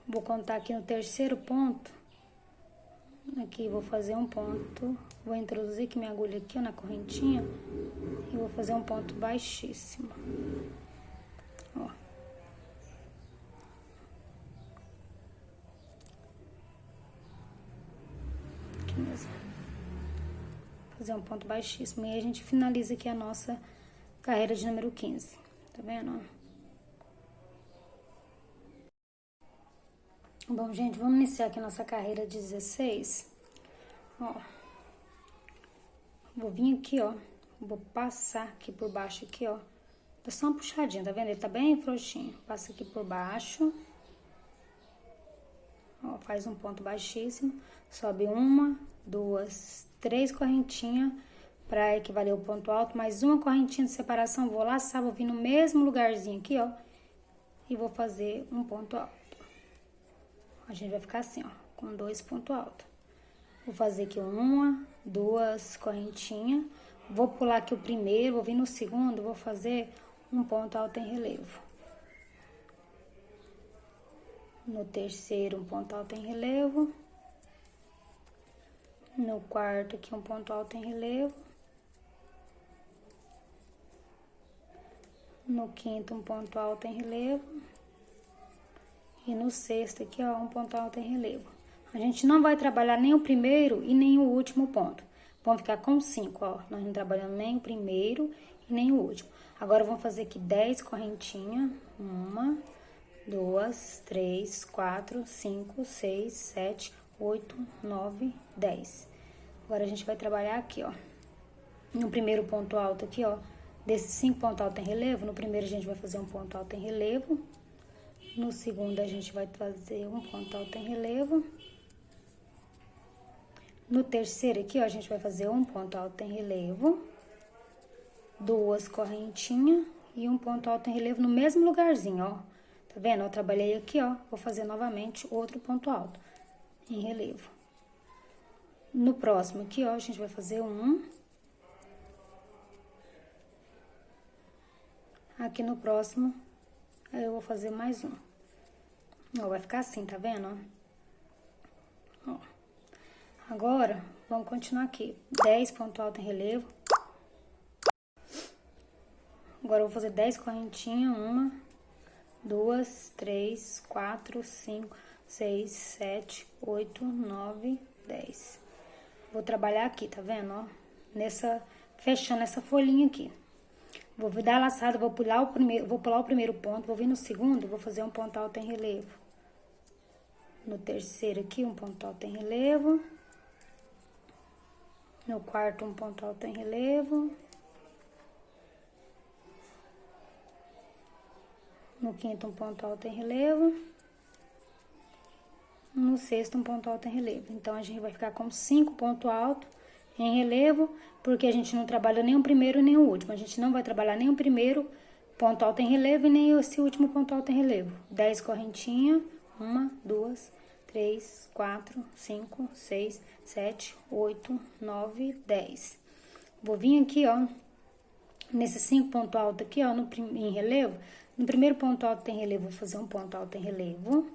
Speaker 1: Vou contar aqui no terceiro ponto. Aqui, vou fazer um ponto. Vou introduzir aqui minha agulha aqui, ó, na correntinha. E vou fazer um ponto baixíssimo. Ó. Aqui mesmo. Fazer um ponto baixíssimo. E aí, a gente finaliza aqui a nossa carreira de número 15. Tá vendo, ó? Bom, gente, vamos iniciar aqui a nossa carreira de 16. Ó. Vou vir aqui, ó. Vou passar aqui por baixo, aqui, ó. Dá só uma puxadinha, tá vendo? Ele tá bem frouxinho. Passa aqui por baixo. Ó, faz um ponto baixíssimo. Sobe 1, 2, 3 correntinhas pra equivaler o ponto alto. Mais uma correntinha de separação. Vou laçar, vou vir no mesmo lugarzinho aqui, ó. E vou fazer um ponto alto. A gente vai ficar assim, ó, com 2 pontos altos. Vou fazer aqui 1, 2 correntinhas. Vou pular aqui o primeiro, vou vir no segundo, vou fazer um ponto alto em relevo. No terceiro, um ponto alto em relevo. No quarto, aqui um ponto alto em relevo. No quinto, um ponto alto em relevo. E no sexto aqui, ó, um ponto alto em relevo. A gente não vai trabalhar nem o primeiro e nem o último ponto. Vamos ficar com 5, ó. Nós não trabalhamos nem o primeiro e nem o último. Agora, vamos fazer aqui 10 correntinhas. 1, 2, 3, 4, 5, 6, 7, 8, 9, 10. Agora, a gente vai trabalhar aqui, ó. No primeiro ponto alto aqui, ó. Desses 5 pontos altos em relevo, no primeiro a gente vai fazer um ponto alto em relevo. No segundo, a gente vai fazer um ponto alto em relevo. No terceiro aqui, ó, a gente vai fazer um ponto alto em relevo. 2 correntinhas e um ponto alto em relevo no mesmo lugarzinho, ó. Tá vendo? Eu trabalhei aqui, ó. Vou fazer novamente outro ponto alto em relevo. No próximo aqui, ó, a gente vai fazer um. Aqui no próximo, eu vou fazer mais um. Ó, vai ficar assim, tá vendo, ó? Ó. Agora, vamos continuar aqui. 10 ponto alto em relevo. Agora, eu vou fazer 10 correntinhas. 1, 2, 3, 4, 5, 6, 7, 8, 9, 10. Vou trabalhar aqui, tá vendo, ó? Fechando essa folhinha aqui. Vou dar a laçada, vou pular o primeiro ponto, vou vir no segundo, vou fazer um ponto alto em relevo. No terceiro aqui, um ponto alto em relevo. No quarto, um ponto alto em relevo. No quinto, um ponto alto em relevo. No sexto, um ponto alto em relevo. Então, a gente vai ficar com 5 pontos altos em relevo, porque a gente não trabalha nem o primeiro nem o último. A gente não vai trabalhar nem o primeiro ponto alto em relevo e nem esse último ponto alto em relevo. 10 correntinhas. 1, 2, 3, 4, 5, 6, 7, 8, 9, 10. Vou vir aqui, ó, nesses 5 pontos altos aqui, ó, em relevo. No primeiro ponto alto em relevo, vou fazer um ponto alto em relevo.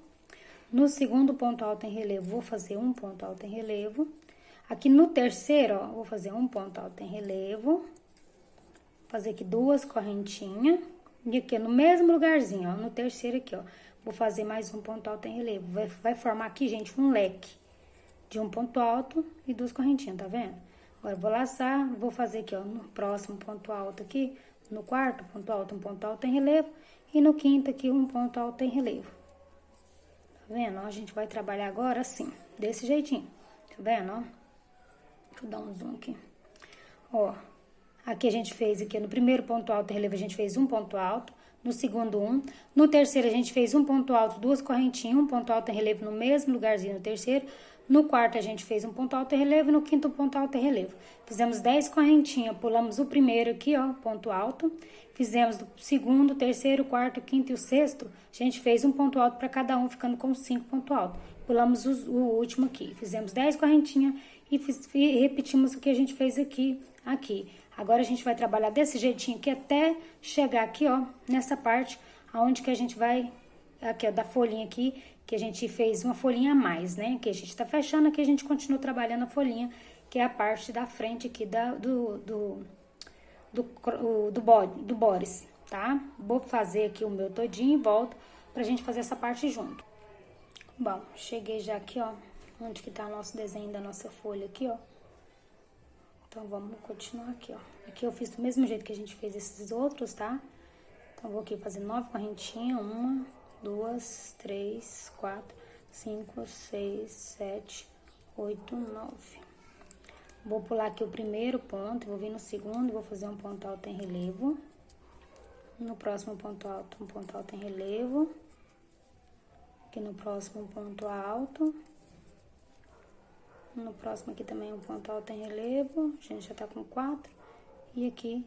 Speaker 1: No segundo ponto alto em relevo, vou fazer um ponto alto em relevo. Aqui no terceiro, ó, vou fazer um ponto alto em relevo. Fazer aqui 2 correntinhas. E aqui, no mesmo lugarzinho, ó, no terceiro aqui, ó, vou fazer mais um ponto alto em relevo. Vai formar aqui, gente, um leque de um ponto alto e 2 correntinhas, tá vendo? Agora, vou laçar, vou fazer aqui, ó, no próximo ponto alto aqui, no quarto ponto alto, um ponto alto em relevo. E no quinto aqui, um ponto alto em relevo. Tá vendo? Ó, a gente vai trabalhar agora assim, desse jeitinho. Tá vendo, ó? Deixa eu dar um zoom aqui. Ó, aqui a gente fez aqui, no primeiro ponto alto em relevo, a gente fez um ponto alto. No segundo, um. No terceiro, a gente fez um ponto alto, 2 correntinhas, um ponto alto em relevo no mesmo lugarzinho no terceiro. No quarto, a gente fez um ponto alto em relevo e no quinto, um ponto alto em relevo. Fizemos 10 correntinhas, pulamos o primeiro aqui, ó, ponto alto. Fizemos do segundo, terceiro, quarto, quinto e o sexto, a gente fez um ponto alto para cada um, ficando com 5 pontos altos. Pulamos o último aqui. Fizemos 10 correntinhas e repetimos o que a gente fez aqui. Agora, a gente vai trabalhar desse jeitinho aqui até chegar aqui, ó, nessa parte, aonde que a gente vai, aqui, ó, da folhinha aqui, que a gente fez uma folhinha a mais, né? Que a gente tá fechando aqui, a gente continua trabalhando a folhinha, que é a parte da frente aqui do bodice, tá? Vou fazer aqui o meu todinho e volto pra gente fazer essa parte junto. Bom, cheguei já aqui, ó, onde que tá o nosso desenho da nossa folha aqui, ó. Então, vamos continuar aqui, ó. Aqui eu fiz do mesmo jeito que a gente fez esses outros, tá? Então, vou aqui fazer 9 correntinhas. 1, 2, 3, 4, 5, 6, 7, 8, 9. Vou pular aqui o primeiro ponto, vou vir no segundo e vou fazer um ponto alto em relevo. No próximo ponto alto, um ponto alto em relevo. Aqui no próximo, um ponto alto. No próximo aqui também um ponto alto em relevo, a gente já tá com 4. E aqui,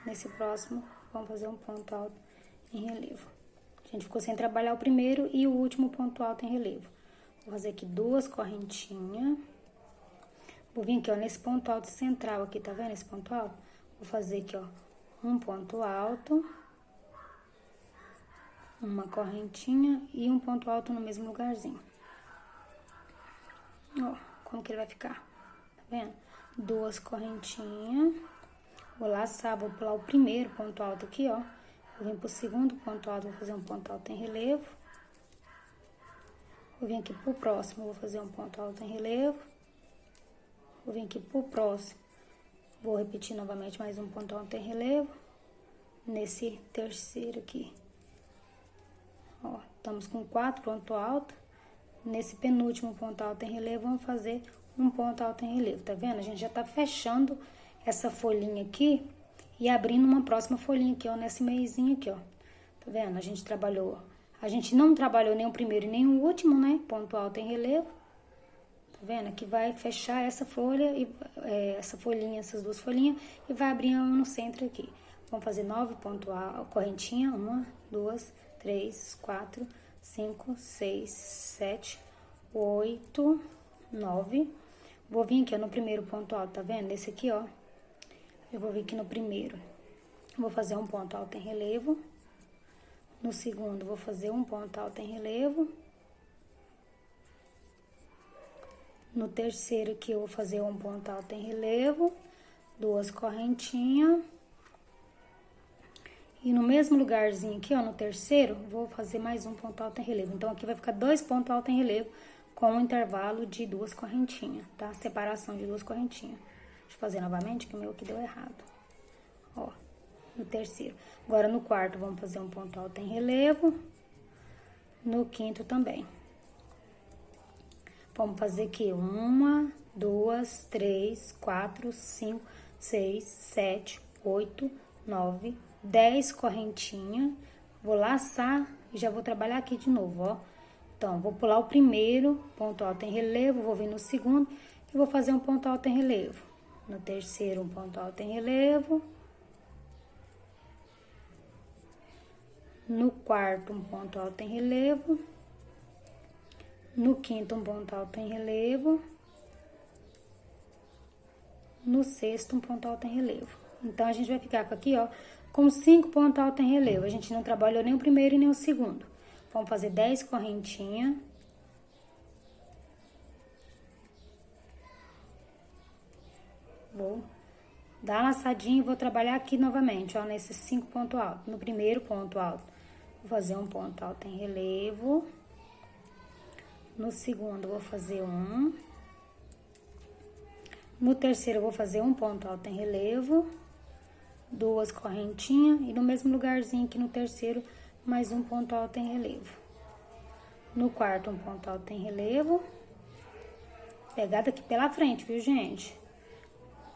Speaker 1: nesse próximo, vamos fazer um ponto alto em relevo. A gente ficou sem trabalhar o primeiro e o último ponto alto em relevo. Vou fazer aqui 2 correntinhas. Vou vir aqui, ó, nesse ponto alto central aqui, tá vendo esse ponto alto? Vou fazer aqui, ó, um ponto alto, uma correntinha e um ponto alto no mesmo lugarzinho. Ó, como que ele vai ficar, tá vendo? 2 correntinhas, vou laçar, vou pular o primeiro ponto alto aqui, ó, Vou vir pro segundo ponto alto, vou fazer um ponto alto em relevo. Vou vir aqui pro próximo, vou fazer um ponto alto em relevo. Vou vir aqui pro próximo, vou repetir novamente mais um ponto alto em relevo. Nesse terceiro aqui. Ó, estamos com 4 pontos altos. Nesse penúltimo ponto alto em relevo, vamos fazer um ponto alto em relevo, tá vendo? A gente já tá fechando essa folhinha aqui e abrindo uma próxima folhinha aqui, ó, nesse meiozinho aqui, ó. Tá vendo? A gente não trabalhou nem o primeiro e nem o último, né? Ponto alto em relevo. Tá vendo? Aqui vai fechar essa folha, e essa folhinha, essas duas folhinhas, e vai abrir uma no centro aqui. Vamos fazer 9 pontos altos, correntinha, 1, 2, 3, 4, 5, 6, 7, 8, 9. Vou vir aqui, ó, no primeiro ponto alto, tá vendo? Esse aqui, ó. Eu vou vir aqui no primeiro. Vou fazer um ponto alto em relevo. No segundo, vou fazer um ponto alto em relevo. No terceiro aqui, eu vou fazer um ponto alto em relevo. 2 correntinhas. E no mesmo lugarzinho aqui, ó, no terceiro, vou fazer mais um ponto alto em relevo. Então, aqui vai ficar 2 pontos altos em relevo com um intervalo de 2 correntinhas, tá? Separação de 2 correntinhas. Deixa eu fazer novamente, que o meu aqui deu errado. Ó, no terceiro. Agora, no quarto, vamos fazer um ponto alto em relevo. No quinto também. Vamos fazer aqui 1, 2, 3, 4, 5, 6, 7, 8, 9, 10 correntinhas. Vou laçar e já vou trabalhar aqui de novo, ó. Então, vou pular o primeiro ponto alto em relevo, vou vir no segundo e vou fazer um ponto alto em relevo. No terceiro, um ponto alto em relevo. No quarto, um ponto alto em relevo. No quinto, um ponto alto em relevo. No sexto, um ponto alto em relevo. Então, a gente vai ficar com aqui, ó, com 5 pontos altos em relevo. A gente não trabalhou nem o primeiro e nem o segundo. Vamos fazer 10 correntinhas. Vou dar uma laçadinha e vou trabalhar aqui novamente, ó, nesses 5 pontos altos. No primeiro ponto alto, vou fazer um ponto alto em relevo. No segundo, vou fazer um. No terceiro, eu vou fazer um ponto alto em relevo. 2 correntinhas. E no mesmo lugarzinho aqui no terceiro, mais um ponto alto em relevo. No quarto, um ponto alto em relevo. Pegada aqui pela frente, viu, gente?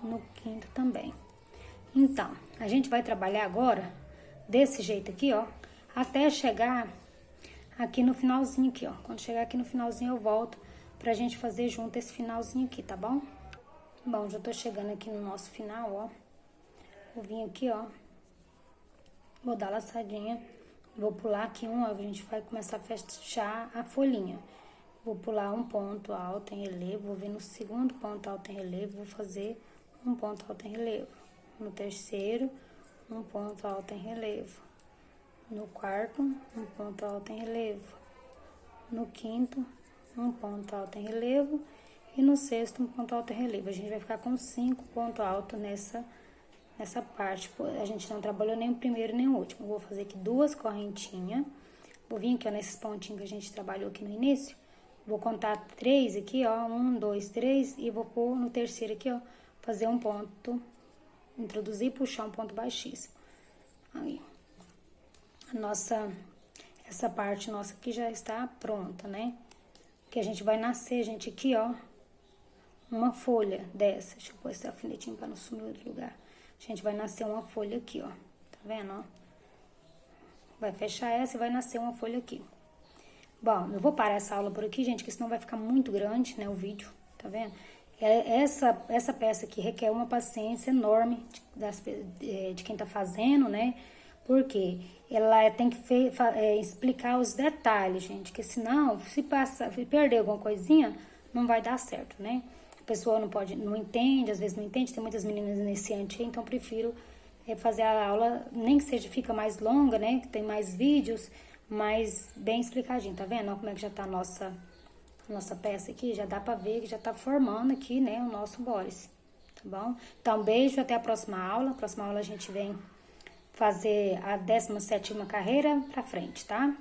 Speaker 1: No quinto também. Então, a gente vai trabalhar agora desse jeito aqui, ó, até chegar aqui no finalzinho aqui, ó. Quando chegar aqui no finalzinho, eu volto pra gente fazer junto esse finalzinho aqui, tá bom? Bom, já tô chegando aqui no nosso final, ó. Vou vir aqui, ó. Vou dar laçadinha. Vou pular aqui um, ó. A gente vai começar a fechar a folhinha. Vou pular um ponto alto em relevo. Vou vir no segundo ponto alto em relevo. Vou fazer um ponto alto em relevo. No terceiro, um ponto alto em relevo. No quarto, um ponto alto em relevo. No quinto, um ponto alto em relevo. E no sexto, um ponto alto em relevo. A gente vai ficar com 5 pontos altos nessa parte. A gente não trabalhou nem o primeiro nem o último. Vou fazer aqui 2 correntinhas. Vou vir aqui, ó, nesses pontinhos que a gente trabalhou aqui no início. Vou contar 3 aqui, ó. 1, 2, 3. E vou pôr no terceiro aqui, ó. Fazer um ponto. Introduzir e puxar um ponto baixíssimo. Aí. Essa parte nossa aqui já está pronta, né? Que a gente vai nascer, gente, aqui, ó. Uma folha dessa. Deixa eu pôr esse alfinetinho pra não sumir outro lugar. A gente vai nascer uma folha aqui, ó. Tá vendo, ó? Vai fechar essa e vai nascer uma folha aqui. Bom, eu vou parar essa aula por aqui, gente, que senão vai ficar muito grande, né, o vídeo. Tá vendo? Essa peça aqui requer uma paciência enorme de quem tá fazendo, né? Porque ela tem que explicar os detalhes, gente. Que senão, se perder alguma coisinha, não vai dar certo, né? A pessoa não entende, às vezes não entende, tem muitas meninas iniciantes, então prefiro fazer a aula, nem que seja, fica mais longa, né, que tem mais vídeos, mas bem explicadinho, tá vendo? Olha como é que já tá a nossa peça aqui, já dá pra ver que já tá formando aqui, né, o nosso bodice, tá bom? Então, beijo, até a próxima aula a gente vem fazer a 17ª carreira pra frente, tá?